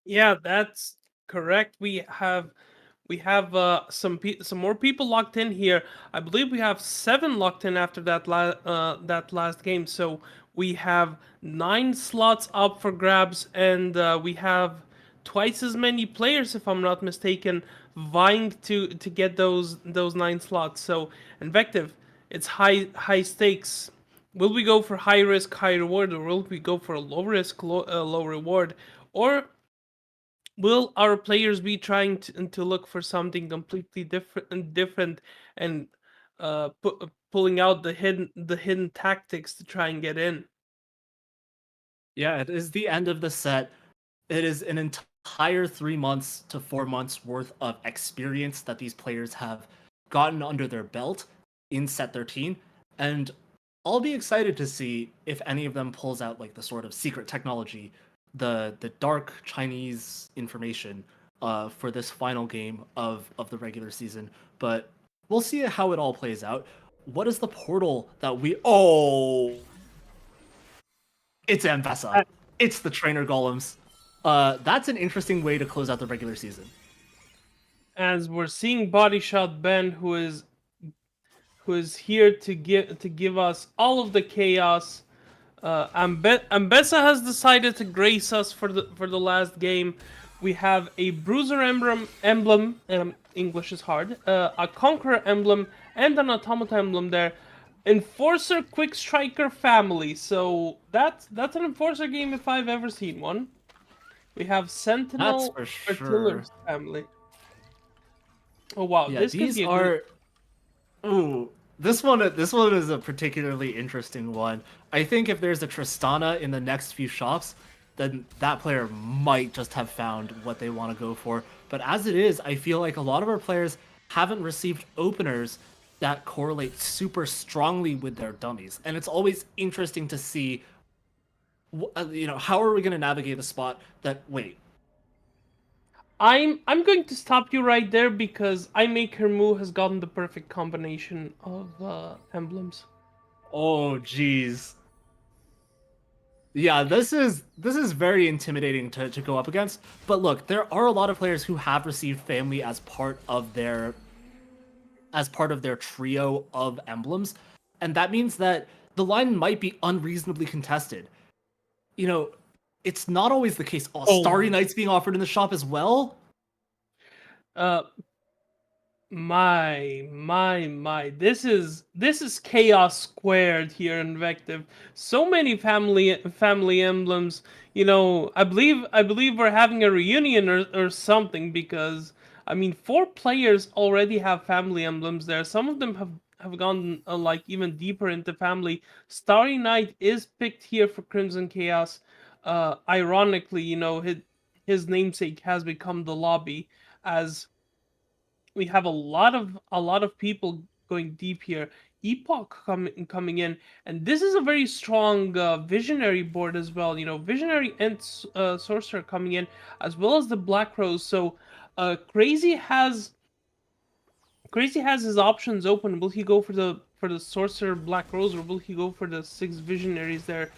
Yeah, that's correct. We have some more people locked in here. I believe we have 7 locked in after that last game. So we have 9 slots up for grabs, and we have twice as many players, if I'm not mistaken, vying to get those 9 slots. So Invective, it's high stakes. Will we go for high risk, high reward, or will we go for a low risk, low reward, or will our players be trying to look for something completely different and pulling out the hidden tactics to try and get in? Yeah, it is the end of the set. It is an entire 3 months to 4 months worth of experience that these players have gotten under their belt in set 13. And I'll be excited to see if any of them pulls out like the sort of secret technology, the dark Chinese information for this final game of the regular season. But we'll see how it all plays out. What is the portal that we it's Ambessa. A- It's the trainer golems. That's an interesting way to close out the regular season. As we're seeing Body Shot Ben, who is here to give us all of the chaos. Ambessa has decided to grace us for the last game. We have a Bruiser emblem. English is hard. A Conqueror emblem and an Automata emblem there. Enforcer Quick Striker family. So that's an Enforcer game if I've ever seen one. We have That's Sentinel for sure. Artiller's family. Oh wow, Yeah, this could these be a good. are. Ooh, this one is a particularly interesting one. I think if there's a Tristana in the next few shops, then that player might just have found what they want to go for. But as it is, I feel like a lot of our players haven't received openers that correlate super strongly with their dummies, and it's always interesting to see, how are we going to navigate the spot that wait. I'm going to stop you right there because I Make Her Moo has gotten the perfect combination of emblems. Oh, geez. Yeah, this is very intimidating to go up against. But look, there are a lot of players who have received family as part of their trio of emblems, and that means that the line might be unreasonably contested. You know, it's not always the case. Oh, Starry Oh, Nights being offered in the shop as well. uh, my! This is chaos squared here in Vective. So many family emblems. I believe we're having a reunion or something because I mean 4 players already have family emblems there. Some of them have gone like even deeper into family. Starry Night is picked here for Crimson Chaos. Ironically, his namesake has become the lobby as we have a lot of people going deep here. Epoch coming in, and this is a very strong visionary board as well. Visionary and sorcerer coming in, as well as the Black Rose. So, Crazy has his options open. Will he go for the sorcerer Black Rose, or will he go for the 6 visionaries there?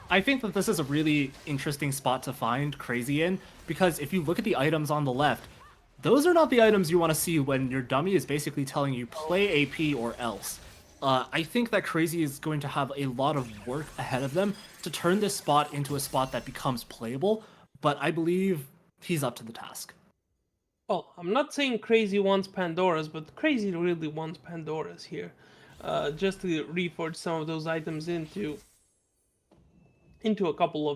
I think that this is a really interesting spot to find Crazy in, because if you look at the items on the left, those are not the items you want to see when your dummy is basically telling you play AP or else. I think that Crazy is going to have a lot of work ahead of them to turn this spot into a spot that becomes playable, but I believe he's up to the task. Well, I'm not saying Crazy wants Pandora's, but Crazy really wants Pandora's here, just to reforge some of those items into a couple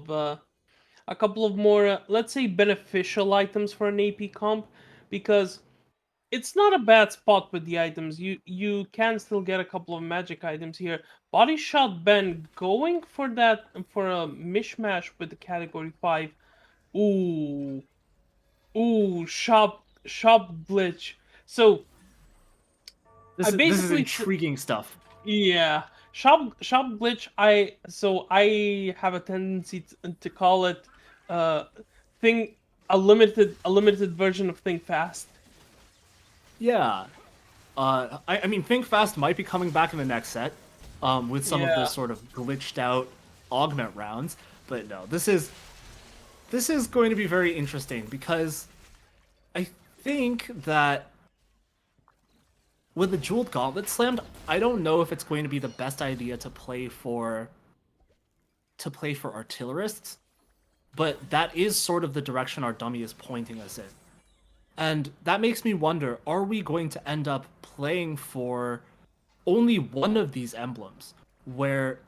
of more, let's say, beneficial items for an AP comp, because it's not a bad spot with the items. You can still get a couple of magic items here. Body Shot Ben going for a mishmash with the category 5. Ooh, ooh, shop glitch. So I This is basically intriguing stuff. yeah, shop glitch. I have a tendency to call it uh thing a limited version of Think Fast. Yeah. I mean, Think Fast might be coming back in the next set, with some of the Yeah. sort of glitched out augment rounds. But no, this is going to be very interesting because I think that with the jeweled gauntlet slammed, I don't know if it's going to be the best idea to play for artillerists, but that is sort of the direction our dummy is pointing us in. And that makes me wonder, are we going to end up playing for only one of these emblems where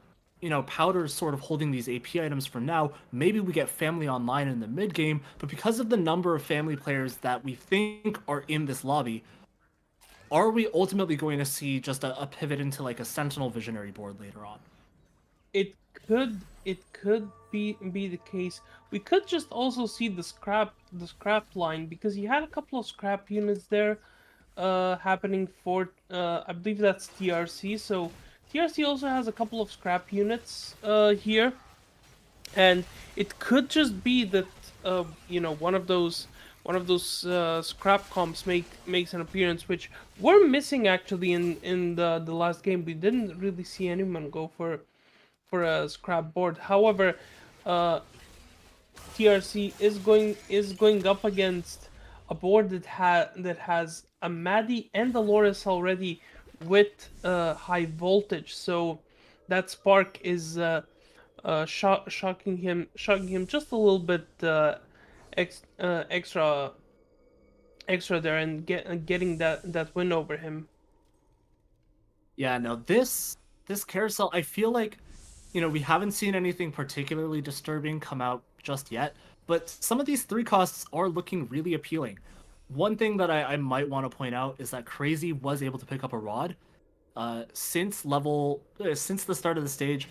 Powder's sort of holding these AP items for now. Maybe we get family online in the mid game, but because of the number of family players that we think are in this lobby, are we ultimately going to see just a pivot into like a Sentinel Visionary board later on? It could be the case. We could just also see the scrap line because you had a couple of scrap units there happening for I believe that's TRC. So TRC also has a couple of scrap units here, and it could just be that one of those scrap comps makes an appearance, which we're missing actually in the last game. We didn't really see anyone go for a scrap board. However, uh, TRC is going up against a board that has a Maddie and a Loris already with high voltage. So that spark is shocking him just a little bit extra there, and getting that win over him. Yeah, no, this carousel, I feel like, we haven't seen anything particularly disturbing come out just yet, but some of these three costs are looking really appealing. One thing that I might want to point out is that Crazy was able to pick up a rod. Since the start of the stage,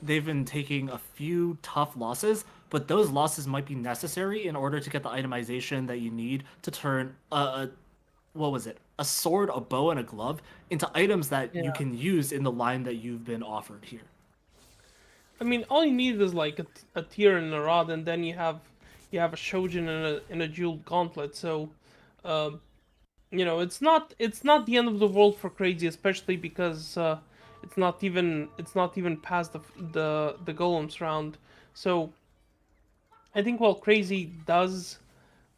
they've been taking a few tough losses, but those losses might be necessary in order to get the itemization that you need to turn a what was it? A sword, a bow, and a glove into items that you Yeah. can use in the line that you've been offered here. I mean, all you need is like a tier and a rod, and then you have a Shojin and a jeweled gauntlet. So, um, it's not the end of the world for Crazy, especially because it's not even past the golems round. So I think while Crazy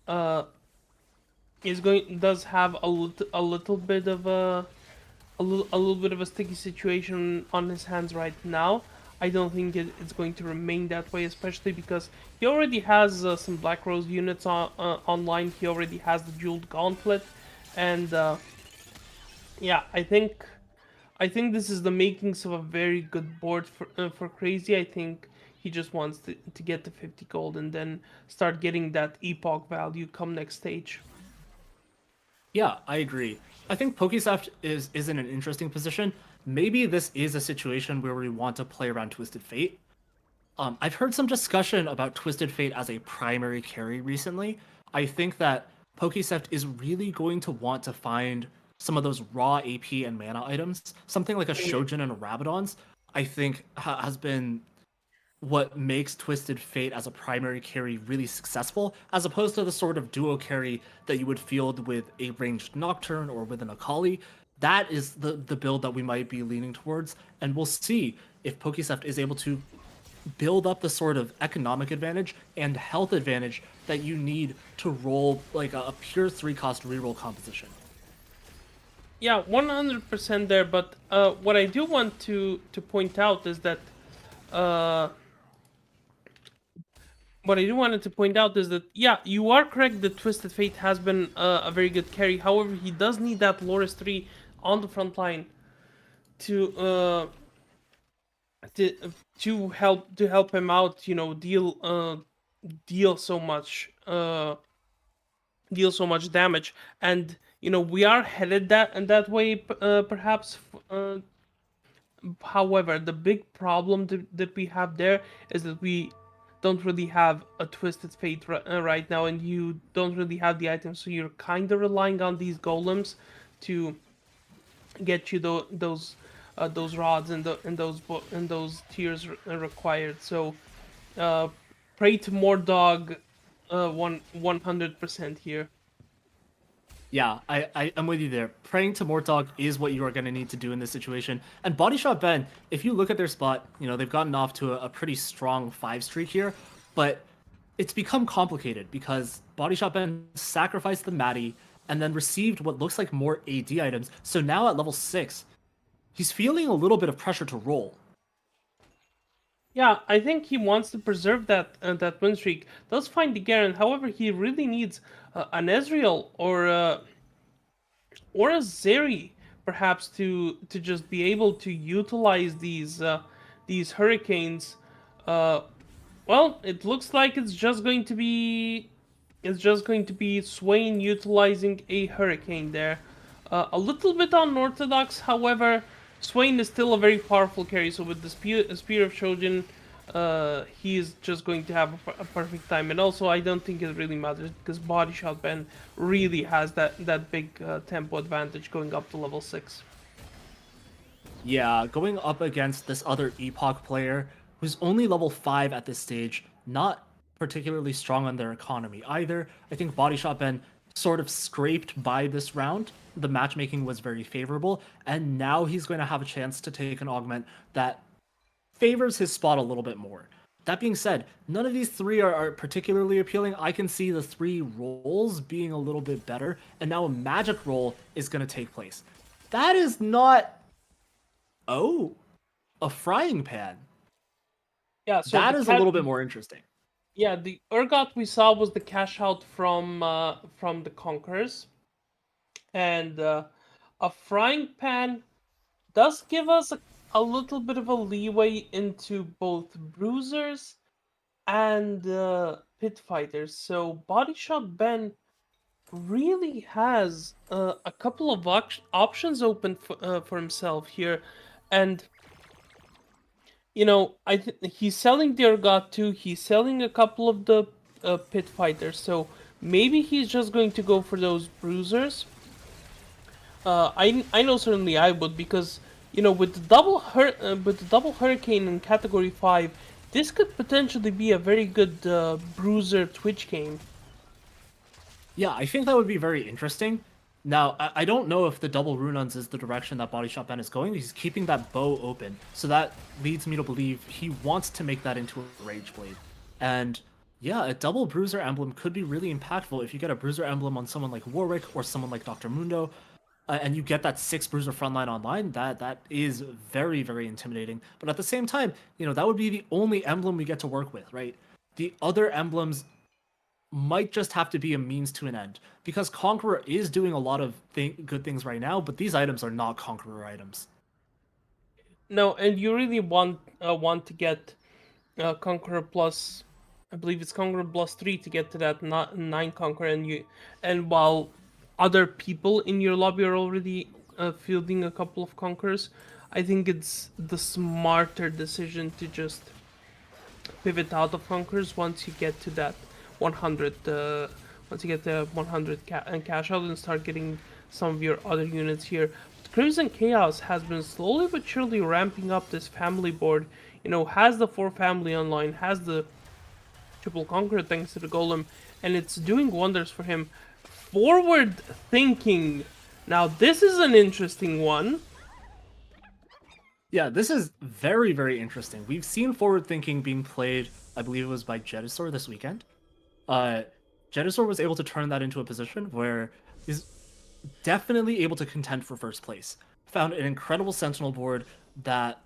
uh does have a little bit of a little bit of a sticky situation on his hands right now. I don't think it's going to remain that way, especially because he already has some Black Rose units online. He already has the jeweled gauntlet, and yeah, I think this is the makings of a very good board for Crazy. I think he just wants to get to 50 gold and then start getting that epoch value come next stage. Yeah, I agree. I think Pokesaft is in an interesting position. Maybe this is a situation where we want to play around Twisted Fate. I've heard some discussion about Twisted Fate as a primary carry recently. I think that Pokesept is really going to want to find some of those raw AP and mana items. Something like a Shojin and a Rabadon's, I think, has been what makes Twisted Fate as a primary carry really successful, as opposed to the sort of duo carry that you would field with a ranged Nocturne or with an Akali. That is the build that we might be leaning towards, and we'll see if Pokesept is able to build up the sort of economic advantage and health advantage that you need to roll like a pure three cost reroll composition. Yeah, 100% there. But what I do want to point out is that uh, what I do wanted to point out is that, yeah, you are correct that Twisted Fate has been a very good carry. However, he does need that Loris 3 on the front line to uh to to help him out. Deal so much damage, and we are headed that way, perhaps. However, the big problem that we have there is that we don't really have a Twisted Fate right now, and you don't really have the items, so you're kind of relying on these golems to get you those rods and those tiers required. So, uh, pray to more dog, 100% here. Yeah, I'm with you there. Praying to Mortdog is what you are going to need to do in this situation. And Body Shot Ben, if you look at their spot, they've gotten off to a pretty strong 5 streak here, but it's become complicated because Body Shot Ben sacrificed the Maddie and then received what looks like more AD items. So now at level 6, he's feeling a little bit of pressure to roll. Yeah, I think he wants to preserve that win streak. Does find the Garen, however, he really needs an Ezreal or a Zeri, perhaps to just be able to utilize these hurricanes. Uh, well, it looks like it's just going to be Swain utilizing a hurricane there. A little bit unorthodox, however. Swain is still a very powerful carry, so with the Spear of Shojin, he is just going to have a perfect time. And also, I don't think it really matters because Body Shot Ben really has that big tempo advantage going up to level 6. Yeah, going up against this other Epoch player who's only level 5 at this stage, not particularly strong on their economy either. I think Body Shot Ben sort of scraped by this round. The matchmaking was very favorable, and now he's going to have a chance to take an augment that favors his spot a little bit more. That being said, none of these three are particularly appealing. I can see the 3 roles being a little bit better, and now a magic roll is going to take place. That is not. Oh, a frying pan. Yeah, so That is a little bit more interesting. yeah, the Urgot we saw was the cash out from the Conquerors, and a frying pan does give us a little bit of a leeway into both bruisers and pit fighters. So Body Shot Ben really has a couple of options open for himself here, and he's selling the Urgot too. He's selling a couple of the pit fighters, so maybe he's just going to go for those bruisers. I know certainly I would, because with the double hurricane in category 5, this could potentially be a very good bruiser Twitch game. Yeah, I think that would be very interesting. Now, I don't know if the double Rununs is the direction that Body Shot Ben is going. He's keeping that bow open, so that leads me to believe he wants to make that into a Rage Blade. And yeah, a double Bruiser emblem could be really impactful if you get a Bruiser emblem on someone like Warwick or someone like Dr. Mundo, and you get that 6 Bruiser frontline online. That is very, very intimidating. But at the same time, that would be the only emblem we get to work with, right? The other emblems might just have to be a means to an end, because Conqueror is doing a lot of good things right now, but these items are not Conqueror items. No, and you really want to get Conqueror plus, I believe it's Conqueror plus 3 to get to that 9 Conqueror, and while other people in your lobby are already fielding a couple of Conquerors, I think it's the smarter decision to just pivot out of Conquerors once you get to that 100. Once you get the 100 and cash out and start getting some of your other units here. But Crimson Chaos has been slowly but surely ramping up this family board. Has the 4 family online, has the triple conqueror thanks to the golem, and it's doing wonders for him. Forward thinking. Now this is an interesting one. Yeah, this is very, very interesting. We've seen forward thinking being played, I believe it was by Jetasaur this weekend. Jetasaur was able to turn that into a position where he's definitely able to contend for first place. Found an incredible Sentinel board that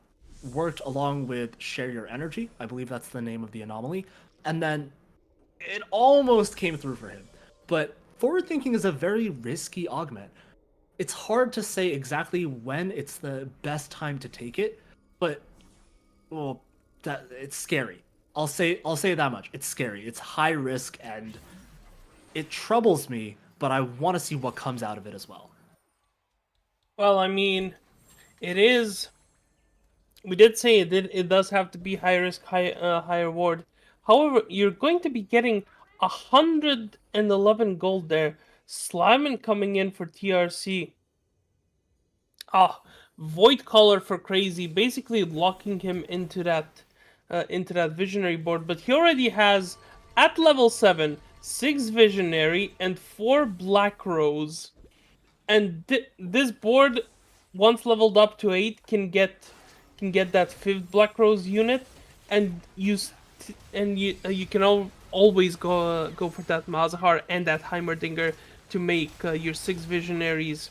worked along with Share Your Energy. I believe that's the name of the anomaly. And then it almost came through for him. But forward thinking is a very risky augment. It's hard to say exactly when it's the best time to take it, but well, it's scary. I'll say that much. It's scary. It's high risk, and it troubles me, but I want to see what comes out of it as well. Well, I mean, it is. We did say it does have to be high risk, high reward. However, you're going to be getting 111 gold there. Sliman coming in for TRC. Void Collar for Crazy, basically locking him into that visionary board. But he already has, at level 7, 6 Visionary, and 4 Black Rose. And this board, once leveled up to 8, can get that 5th Black Rose unit, and you can always go for that Mazahar and that Heimerdinger to make your 6 Visionaries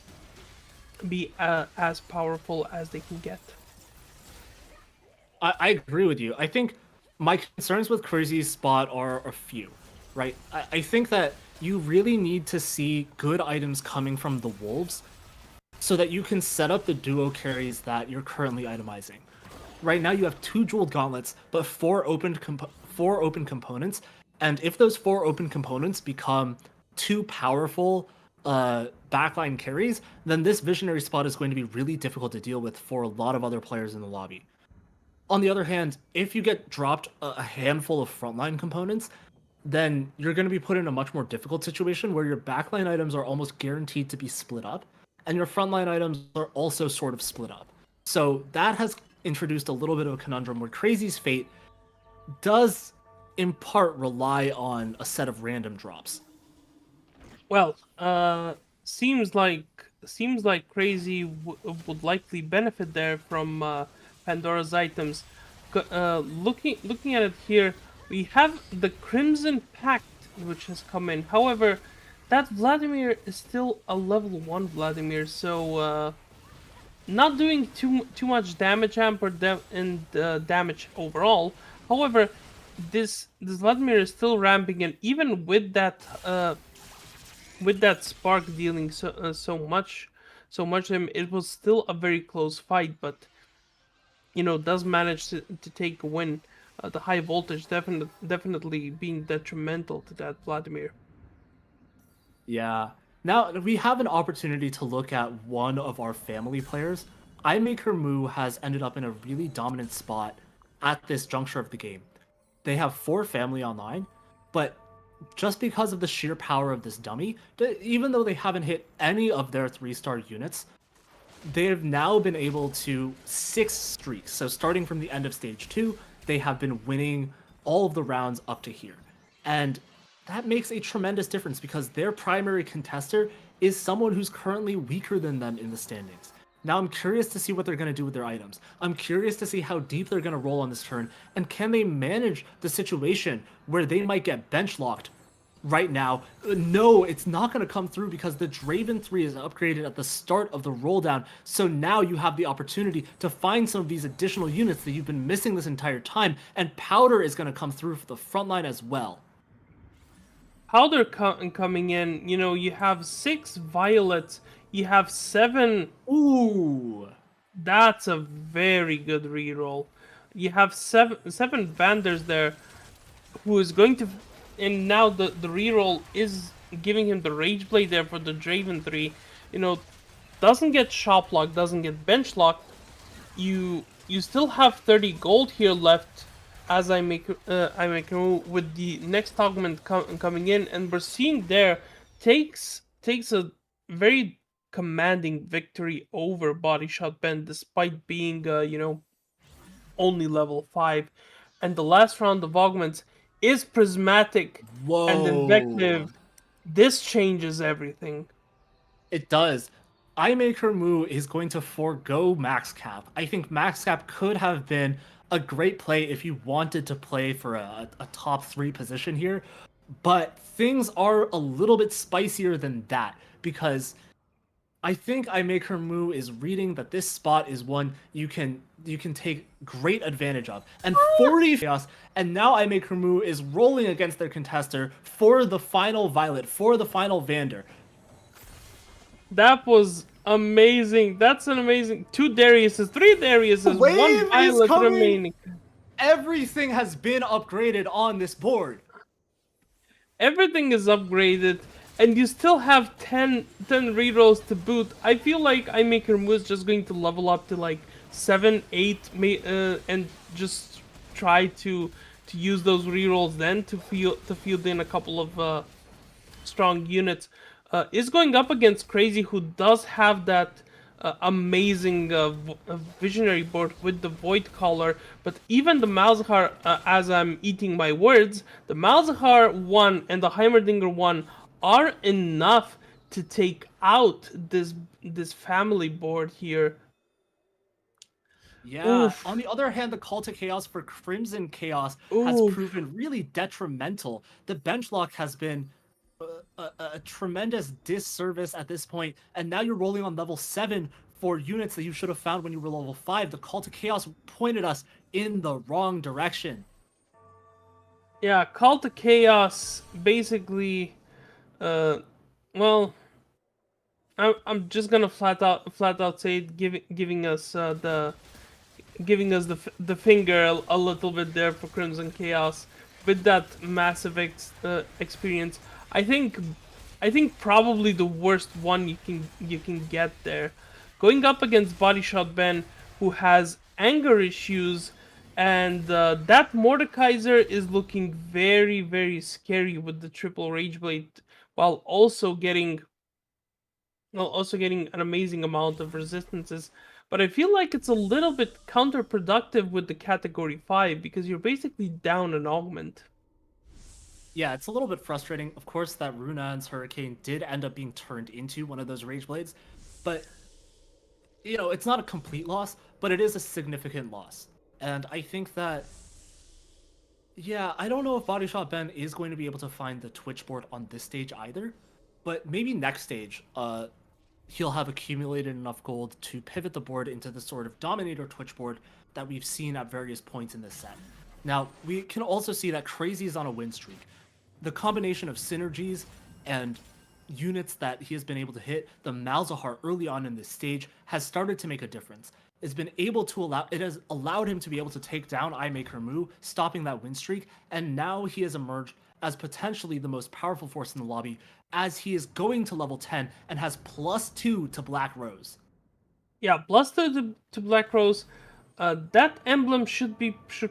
be as powerful as they can get. I agree with you. I think my concerns with Crazy's spot are a few, right? I think that you really need to see good items coming from the wolves so that you can set up the duo carries that you're currently itemizing. Right now you have 2 jeweled gauntlets, but 4 open components, and if those 4 open components become too powerful backline carries, then this visionary spot is going to be really difficult to deal with for a lot of other players in the lobby. On the other hand, if you get dropped a handful of frontline components, then you're going to be put in a much more difficult situation where your backline items are almost guaranteed to be split up, and your frontline items are also sort of split up. So that has introduced a little bit of a conundrum where Crazy's fate does, in part, rely on a set of random drops. Well, seems like Crazy would likely benefit there from Pandora's items. Looking at it here, we have the Crimson Pact, which has come in. However, that Vladimir is still a level 1 Vladimir, so not doing too much damage amp or damage overall. However, this Vladimir is still ramping, and even with that spark dealing so much to him, it was still a very close fight, but does manage to take a win. The high voltage definitely being detrimental to that Vladimir. Yeah. Now we have an opportunity to look at one of our family players. Moo has ended up in a really dominant spot at this juncture of the game. They have 4 family online, but just because of the sheer power of this dummy, even though they haven't hit any of their 3-star units, they've now been able to 6 streaks. So starting from the end of stage 2, they have been winning all of the rounds up to here. And that makes a tremendous difference because their primary contester is someone who's currently weaker than them in the standings. Now I'm curious to see what they're going to do with their items. I'm curious to see how deep they're going to roll on this turn, and can they manage the situation where they might get bench locked right now. No, it's not going to come through because the Draven 3 is upgraded at the start of the roll down. So now you have the opportunity to find some of these additional units that you've been missing this entire time, and Powder is going to come through for the front line as well. Powder coming in, you have 6 Violets, you have 7. Ooh, that's a very good reroll. You have 7 Vanders there, who is going to, and now the reroll is giving him the Rage Blade there for the Draven 3. Doesn't get shop locked, doesn't get bench locked. You still have 30 gold here left as I make a move with the next augment coming in, and we're seeing there takes a very commanding victory over Body Shot Ben despite being only level 5. And the last round of augments is Prismatic. Whoa. And Invective. This changes everything. It does. Moo is going to forego Max Cap. I think Max Cap could have been a great play if you wanted to play for a top 3 position here, but things are a little bit spicier than that because I think Moo is reading that this spot is one you can take great advantage of. And 40 chaos, and now Moo is rolling against their contester for the final Violet, for the final Vander. That was amazing. That's an amazing 2 Dariuses, 3 Dariuses, 1 Violet remaining. Everything has been upgraded on this board. Everything is upgraded, and you still have 10 rerolls to boot. I feel like Moo is just going to level up to like 7, 8, and just try to use those rerolls then to field in a couple of strong units. Is going up against Crazy, who does have that amazing visionary board with the Void Collar, but even the Malzahar, as I'm eating my words, the Malzahar 1 and the Heimerdinger 1 are enough to take out this family board here. Yeah. On Oof. the other hand, the Call to Chaos for Crimson Chaos has Oof. proven really detrimental. The bench lock has been a tremendous disservice at this point, and now you're rolling on level 7 for units that you should have found when you were level 5. The Call to Chaos pointed us in the wrong direction. Yeah, Call to Chaos basically, uh, well, I'm just gonna flat out say it, giving us the finger a little bit there for Crimson Chaos with that massive experience. I think I think probably the worst one you can get there. Going up against Body Shot Ben, who has anger issues, and that Mordekaiser is looking very scary with the triple Rage Blade, while also getting an amazing amount of resistances. But I feel like it's a little bit counterproductive with the category 5 because you're basically down an augment. Yeah, it's a little bit frustrating. Of course, that Runaan's Hurricane did end up being turned into one of those Rage Blades, but it's not a complete loss, but it is a significant loss. And I think that, yeah, I don't know if Body Shot Ben is going to be able to find the Twitch board on this stage either, but maybe next stage, he'll have accumulated enough gold to pivot the board into the sort of Dominator Twitch board that we've seen at various points in this set. Now, we can also see that Crazy is on a win streak. The combination of synergies and units that he has been able to hit, the Malzahar early on in this stage has started to make a difference. It has allowed him to be able to take down I Make Her Moo, stopping that win streak, and now he has emerged as potentially the most powerful force in the lobby, as he is going to level 10 and has +2 to Black Rose. Yeah, Bluster to Black Rose. That emblem should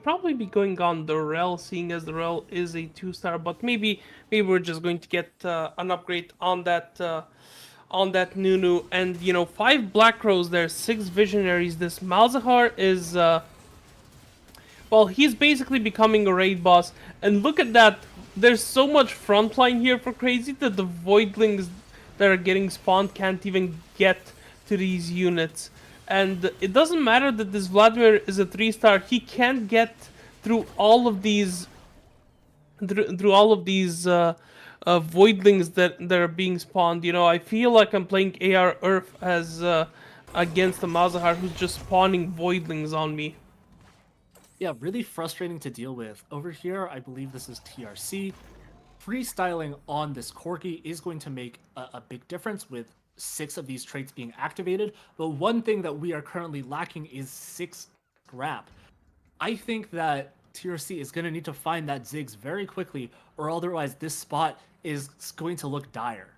probably be going on the Rel, seeing as the Rel is a 2-star. But maybe we're just going to get an upgrade on that Nunu, and 5 Black Rose there, 6 Visionaries. This Malzahar is well, he's basically becoming a raid boss. And look at that. There's so much frontline here for Crazy that the Voidlings that are getting spawned can't even get to these units. And it doesn't matter that this Vladimir is a 3-star. He can't get through all of these Voidlings that are being spawned. I feel like I'm playing AR Earth as against the Malzahar who's just spawning Voidlings on me. Yeah, really frustrating to deal with. Over here, I believe this is TRC. Freestyling on this Corgi is going to make a big difference with 6 of these traits being activated, but one thing that we are currently lacking is 6 scrap. I think that TRC is going to need to find that Ziggs very quickly, or otherwise this spot is going to look dire.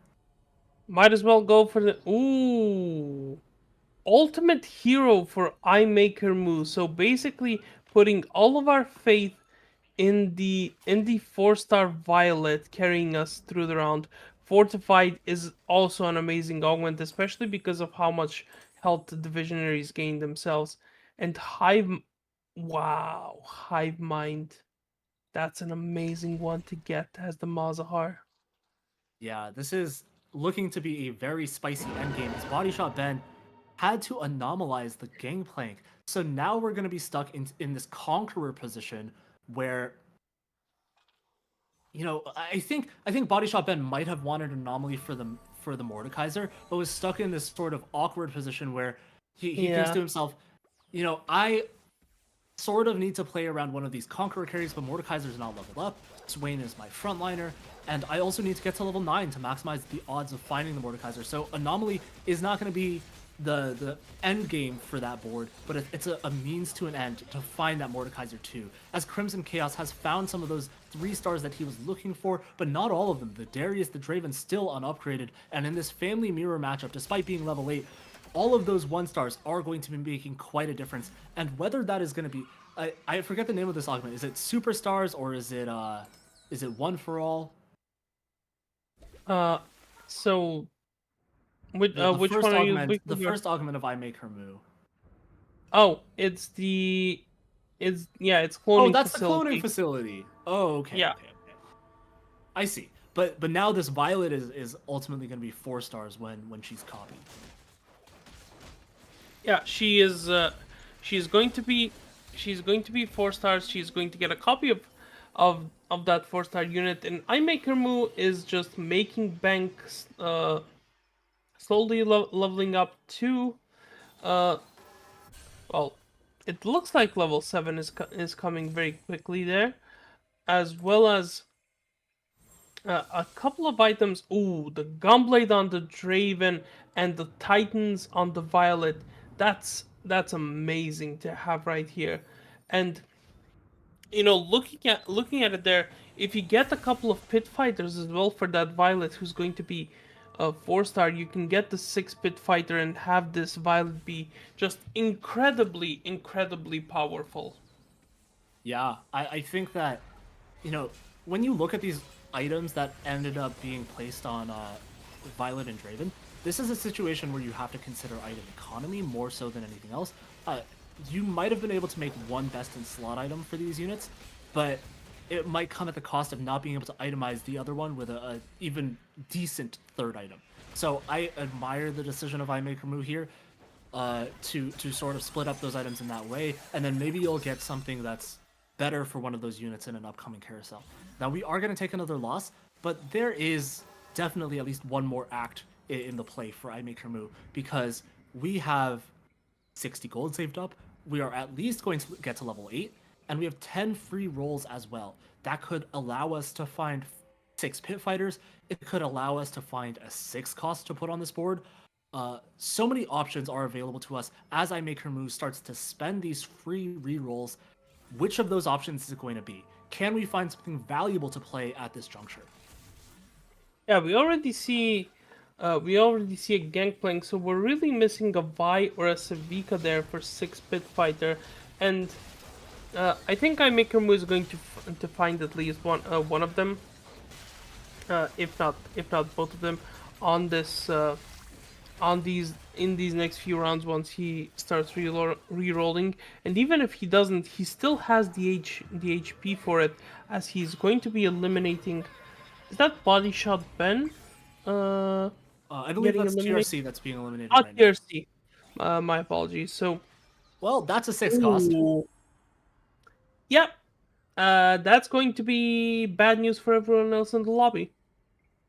Might as well go for the ultimate hero for I Maker Moo. So basically putting all of our faith in the 4-star Violet carrying us through the round. Fortified is also an amazing augment, especially because of how much health the Visionaries gain themselves. And Hive Mind. That's an amazing one to get as the Malzahar. Yeah, this is looking to be a very spicy endgame as Body Shot Ben had to anomalize the gangplank. So now we're going to be stuck in this conqueror position where I think Body Shot Ben might have wanted anomaly for the Mordekaiser, but was stuck in this sort of awkward position where he thinks Yeah. to himself, I sort of need to play around one of these Conqueror carries, but Mordekaiser's not leveled up. Swain is my frontliner, and I also need to get to level 9 to maximize the odds of finding the Mordekaiser. So Anomaly is not going to be the end game for that board, but it's a means to an end to find that Mordekaiser too. As Crimson Chaos has found some of those 3-stars that he was looking for, but not all of them. The Darius, the Draven still unupgraded, and in this Family Mirror matchup, despite being level 8, all of those 1-stars are going to be making quite a difference. And whether that is going to be, I forget the name of this augment. Is it Superstars or is it One for All? So The Which first one are you augment, looking the for? first augment of I Make Her Moo. Oh, it's Oh, cloning that's the cloning facility. facility. Oh, okay, Yeah, okay, okay. I see. But now this Violet is ultimately going to be 4 stars when she's copied. yeah, she's going to be, she's going to be 4 stars. She's going to get a copy of that 4 star unit, and I Make Her Moo is just making banks, slowly leveling up to, uh, well, it looks like level 7 is coming very quickly there, as well as a couple of items. Ooh, the Gunblade on the Draven and the Titans on the Violet. That's amazing to have right here. And looking at it there, if you get a couple of pit fighters as well for that Violet, who's going to be a 4 star, you can get the 6 pit fighter and have this Violet be just incredibly, incredibly powerful. Yeah, I think that, you know, when you look at these items that ended up being placed on Violet and Draven, this is a situation where you have to consider item economy more so than anything else. You might have been able to make one best in slot item for these units, but it might come at the cost of not being able to itemize the other one with a even decent third item. So I admire the decision of iMaker here, to sort of split up those items in that way, and then maybe you'll get something that's better for one of those units in an upcoming carousel. Now we are going to take another loss, but there is definitely at least one more act in the play for I Make Her Move, because we have 60 gold saved up. We are at least going to get to level 8, and we have 10 free rolls as well. That could allow us to find 6 pit fighters. It could allow us to find a 6 cost to put on this board. So many options are available to us as I Make Her Move starts to spend these free rerolls. Which of those options is it going to be? Can we find something valuable to play at this juncture? Yeah, we already see a Gangplank, so we're really missing a Vi or a Savika there for 6 pit fighter, and I think iMakerMu is going to find at least one of them, if not both of them, on this on these in these next few rounds once he starts re-rolling. And even if he doesn't, he still has the HP for it, as he's going to be eliminating. Is that Body Shot Ben? Uh, I believe Getting that's eliminated. TRC that's being eliminated Ah, right now. TRC. My apologies. So, Well, that's a 6 cost. ooh, yep. That's going to be bad news for everyone else in the lobby.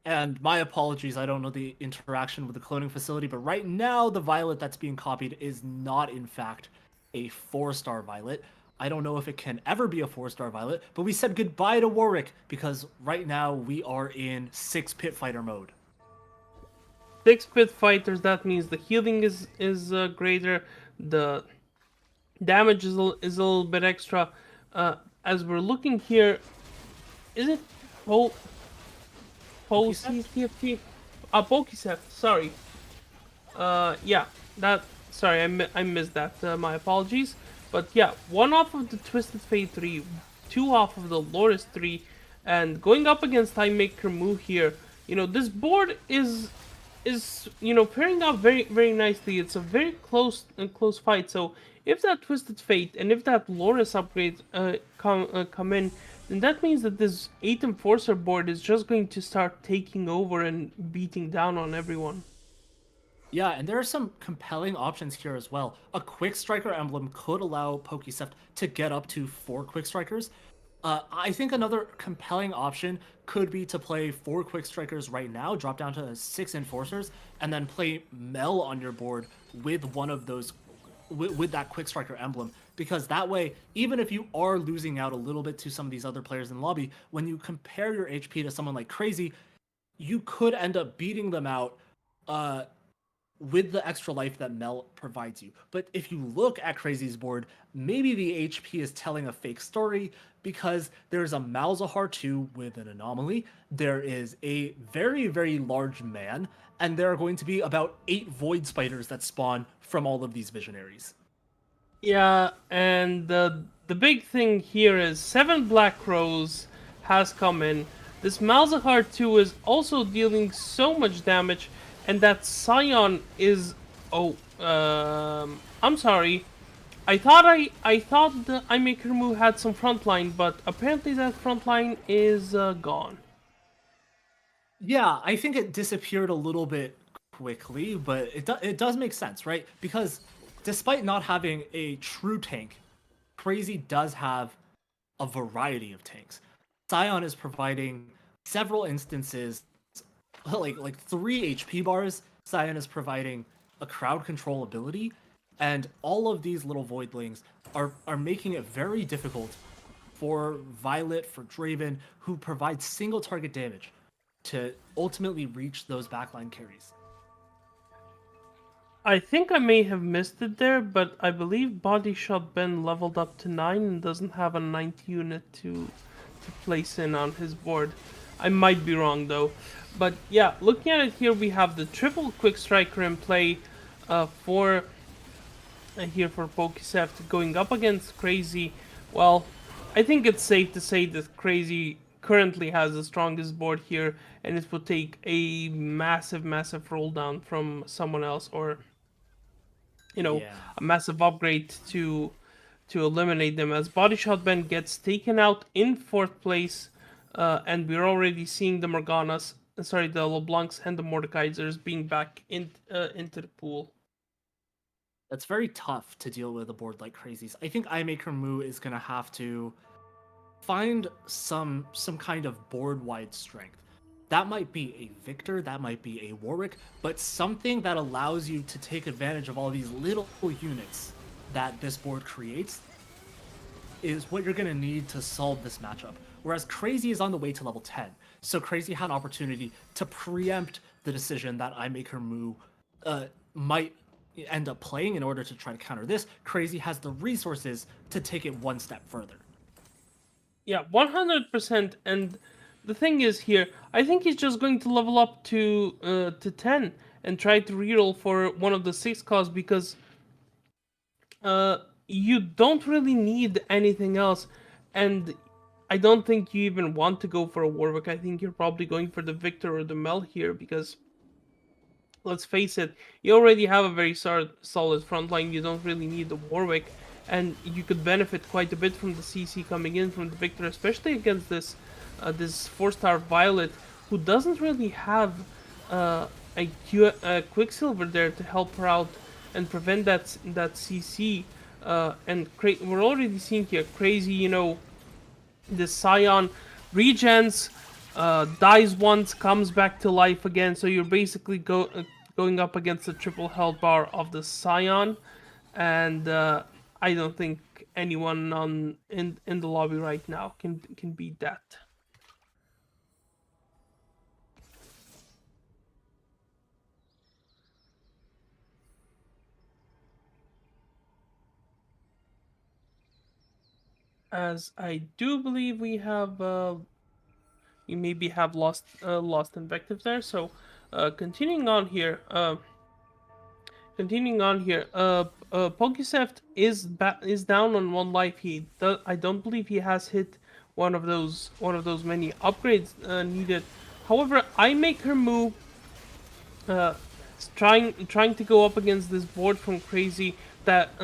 And my apologies, I don't know the interaction with the cloning facility, but right now the Violet that's being copied is not, in fact, a 4-star Violet. I don't know if it can ever be a 4-star Violet, but we said goodbye to Warwick because right now we are in 6 pit fighter mode. 6 pit fighters. That means the healing is greater. The damage is a little bit extra. As we're looking here, is it Po Posey's Pokecept? TFT? Pokecept. Sorry. Yeah, that. Sorry, I missed that. My apologies. But yeah, one off of the Twisted Fate 3, two off of the Loris 3, and going up against Time Maker Mu here. This board is pairing up very very nicely. It's a very close fight. So if that Twisted Fate and if that Loris upgrade come in, then that means that this 8 Enforcer board is just going to start taking over and beating down on everyone. Yeah, and there are some compelling options here as well. A Quick Striker emblem could allow Pokecept to get up to 4 Quick Strikers. I think another compelling option could be to play 4 Quick Strikers right now, drop down to 6 Enforcers, and then play Mel on your board with one of those, with that Quick Striker emblem. Because that way, even if you are losing out a little bit to some of these other players in the lobby, when you compare your HP to someone like Crazy, you could end up beating them out. With the extra life that Mel provides you. But if you look at Crazy's board, maybe the HP is telling a fake story because there's a Malzahar 2 with an anomaly, there is a very, very large man, and there are going to be about 8 Void Spiders that spawn from all of these visionaries. Yeah, and the big thing here is 7 Black Crows has come in. This Malzahar 2 is also dealing so much damage, and that Scion is. Oh, I'm sorry. I thought the I Maker move had some frontline, but apparently that frontline is gone. Yeah, I think it disappeared a little bit quickly, but it does make sense, right? Because despite not having a true tank, Crazy does have a variety of tanks. Scion is providing several instances, like 3 HP bars. Scion is providing a crowd control ability, and all of these little voidlings are making it very difficult for Violet, for Draven, who provide single target damage to ultimately reach those backline carries. I think I may have missed it there, but I believe Body Shot Ben leveled up to 9 and doesn't have a 9th unit to place in on his board. I might be wrong though. But yeah, looking at it here, we have the triple Quick Striker in play for here for Pokeseft going up against Crazy. Well, I think it's safe to say that Crazy currently has the strongest board here, and it would take a massive roll down from someone else, or Yeah. a massive upgrade to eliminate them. As Body Shot Ben gets taken out in 4th place, and we're already seeing the Morganas, sorry, the LeBlancs and the Mordekaisers being back into the pool. That's very tough to deal with a board like Crazy's. I think iMaker Moo is gonna have to find some kind of board-wide strength. That might be a Victor, that might be a Warwick, but something that allows you to take advantage of all these little units that this board creates is what you're gonna need to solve this matchup. Whereas Crazy is on the way to level 10, so Crazy had an opportunity to preempt the decision that iMaker Moo might end up playing in order to try to counter this. Crazy has the resources to take it one step further. Yeah, 100%. And the thing is here, I think he's just going to level up to 10 and try to reroll for one of the 6 costs, because you don't really need anything else. And I don't think you even want to go for a Warwick. I think you're probably going for the Victor or the Mel here, because let's face it, you already have a very solid front line. You don't really need the Warwick, and you could benefit quite a bit from the CC coming in from the Victor, especially against this 4-star Violet, who doesn't really have a Quicksilver there to help her out and prevent that CC. We're already seeing here Crazy, the Scion regens, dies once, comes back to life again. So you're basically going up against the triple health bar of the Scion, and I don't think anyone in the lobby right now can beat that. As I do believe we maybe have lost invective there. So continuing on here. Pokeseft is down on 1 life. I don't believe he has hit one of those many upgrades needed. However, I make her move, uh, trying to go up against this board from Crazy that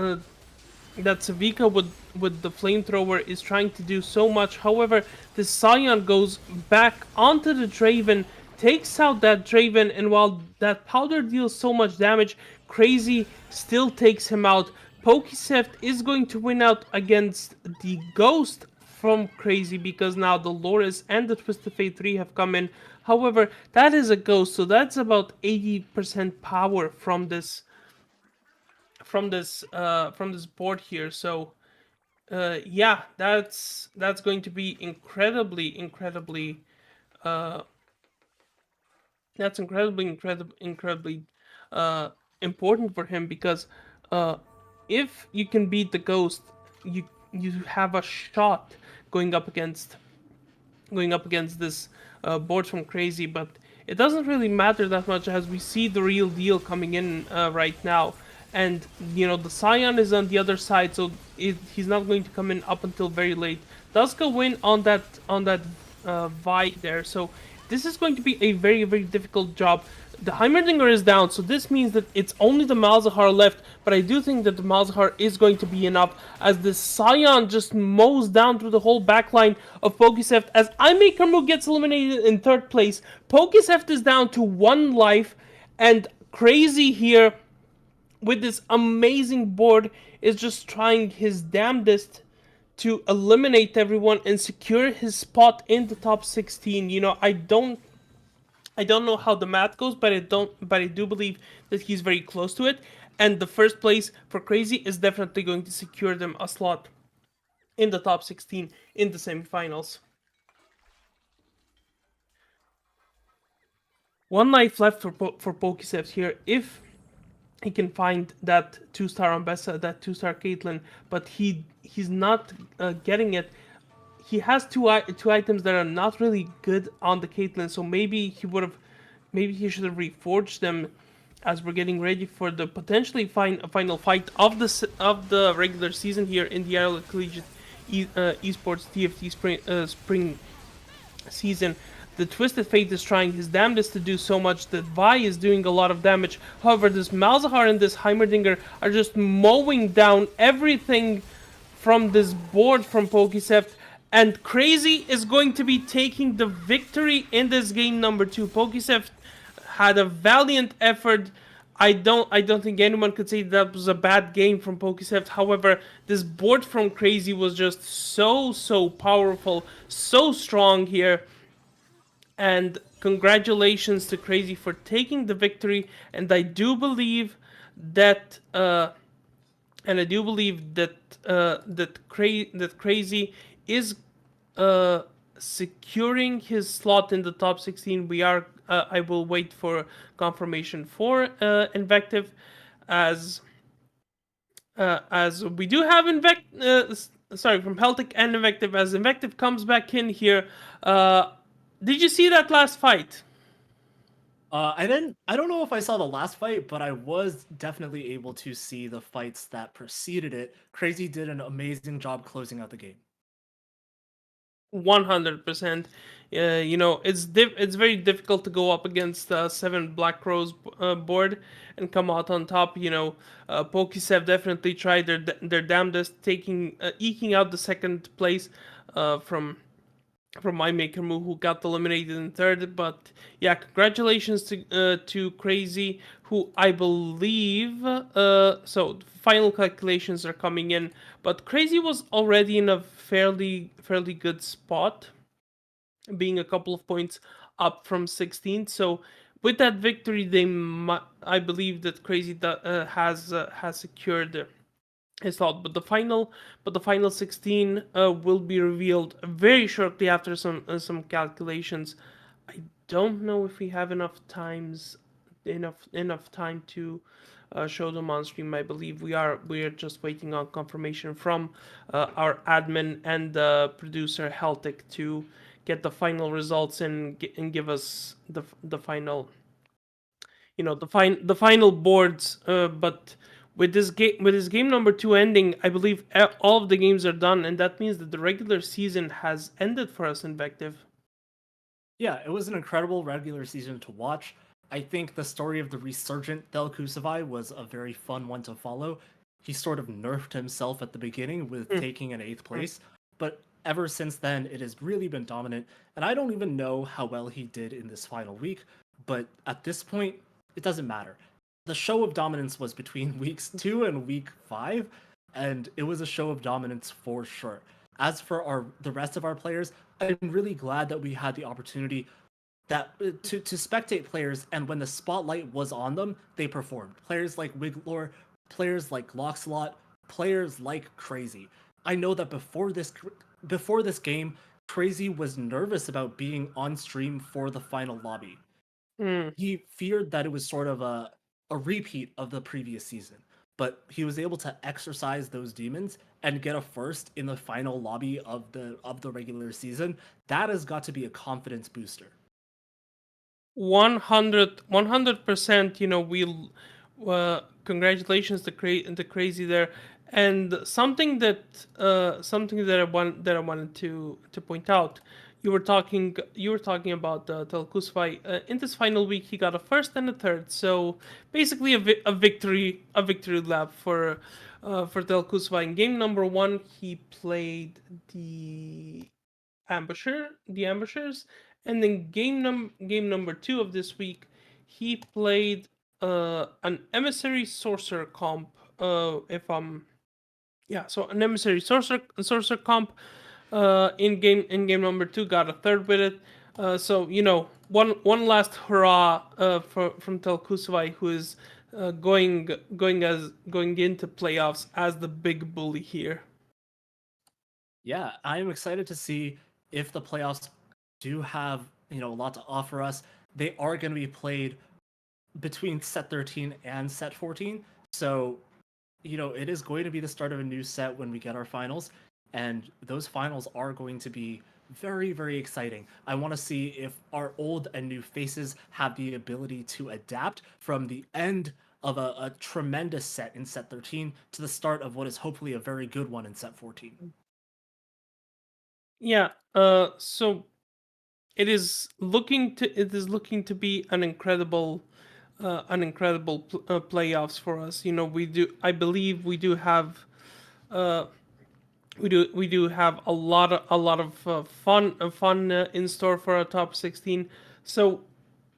Savika with the flamethrower is trying to do so much. However, the Scion goes back onto the Draven, takes out that Draven, and while that powder deals so much damage, Crazy still takes him out. Pokeseft is going to win out against the Ghost from Crazy, because now the Loris and the Twisted Fate 3 have come in. However, that is a Ghost, so that's about 80% power from this board here. So yeah, that's going to be incredibly uh, important for him, because if you can beat the Ghost, you have a shot going up against this board from Crazy. But it doesn't really matter that much, as we see the real deal coming in right now. And the Scion is on the other side, so he's not going to come in up until very late. Does go win on that Vi there, so this is going to be a very difficult job. the Heimerdinger is down, so this means that it's only the Malzahar left, but I do think that the Malzahar is going to be enough as the Scion just mows down through the whole backline of Pokeseft as iMakerMu gets eliminated in third place. Pokeseft is down to 1 life, and Crazy here with this amazing board is just trying his damnedest to eliminate everyone and secure his spot in the top 16. I don't know how the math goes, but I do believe that he's very close to it. And the first place for Crazy is definitely going to secure them a slot in the top 16 in the semifinals. 1 life left for Pokeseps here. If he can find that 2-star Ambessa, that 2-star Caitlyn, but he's not getting it. He has two items that are not really good on the Caitlyn, so maybe he should have reforged them as we're getting ready for the potentially final fight of the regular season here in the Ireland Collegiate Esports TFT spring season. The Twisted Fate is trying his damnedest to do so much that Vi is doing a lot of damage. However, this Malzahar and this Heimerdinger are just mowing down everything from this board from Pokesept. And Crazy is going to be taking the victory in this game number 2. Pokesept had a valiant effort. I don't think anyone could say that was a bad game from Pokesept. However, this board from Crazy was just so powerful, so strong here. And congratulations to Crazy for taking the victory. And I do believe that Crazy is securing his slot in the top 16. I will wait for confirmation for Invective as we do have from Heltic and Invective as Invective comes back in here. Did you see that last fight? I didn't. I don't know if I saw the last fight, but I was definitely able to see the fights that preceded it. Crazy did an amazing job closing out the game. 100%. It's very difficult to go up against 7 Black Crows board and come out on top. Pokesev definitely tried their damnedest, eking out the second place from iMakerMu, who got eliminated in third. But yeah, congratulations to Crazy, who I believe so final calculations are coming in, but Crazy was already in a fairly good spot, being a couple of points up from 16th. So with that victory, I believe that Crazy has secured his slot. But the final 16 will be revealed very shortly after some calculations. I don't know if we have enough time to show them on stream. I believe we are just waiting on confirmation from our admin and producer Heltic to get the final results and give us the final the final boards. But with this game number 2 ending, I believe all of the games are done, and that means that the regular season has ended for us, Invective. Yeah, it was an incredible regular season to watch. I think the story of the resurgent Del Kusavai was a very fun one to follow. He sort of nerfed himself at the beginning with taking an 8th place, but ever since then, it has really been dominant, and I don't even know how well he did in this final week, but at this point, it doesn't matter. The show of dominance was between weeks 2 and week 5, and it was a show of dominance for sure. As for the rest of our players, I'm really glad that we had the opportunity to spectate players, and when the spotlight was on them, they performed. Players like Wiglor, players like Loxlot, players like Crazy. I know that before this game, Crazy was nervous about being on stream for the final lobby. He feared that it was sort of a repeat of the previous season, but he was able to exercise those demons and get a first in the final lobby of the regular season. That has got to be a confidence booster. 100%. Congratulations to Crazy there. And something that I wanted to point out. you were talking about Telkusvai. In this final week, he got a first and a third. So basically, a victory lap for Telkusvai. In game number one, he played the ambushers, and then game number two of this week, he played an emissary sorcerer comp. If I'm Yeah, so an emissary sorcerer comp in game number two, got a third with it. So one last hurrah from Telkusvai, who is going into playoffs as the big bully here. Yeah, I am excited to see if the playoffs do have, a lot to offer us. They are going to be played between set 13 and set 14. So, it is going to be the start of a new set when we get our finals. And those finals are going to be very, very exciting. I want to see if our old and new faces have the ability to adapt from the end of a tremendous set in set 13 to the start of what is hopefully a very good one in set 14. Yeah. So it is looking to be an incredible playoffs for us. I believe uh we do have a lot of fun in store for our top 16. So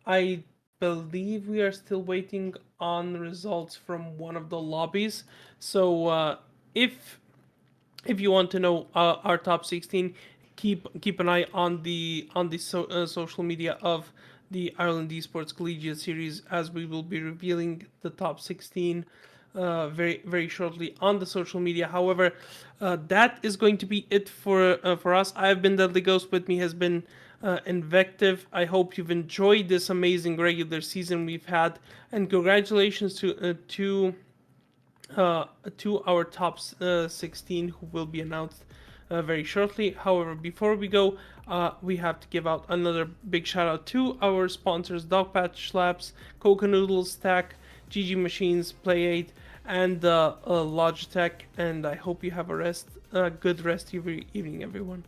I believe we are still waiting on results from one of the lobbies. So if you want to know our top 16, keep an eye on the social media of the Ireland Esports Collegiate series, as we will be revealing the top 16 very very shortly on the social media. However, that is going to be it for us. I have been Deadly Ghost. With me has been Invective. I hope you've enjoyed this amazing regular season we've had, and congratulations to our top 16, who will be announced very shortly. However, before we go, we have to give out another big shout out to our sponsors: Dogpatch Labs, Coca Noodles, Stack, GG Machines, Play 8, and Logitech. And I hope you have a good rest of your evening, everyone.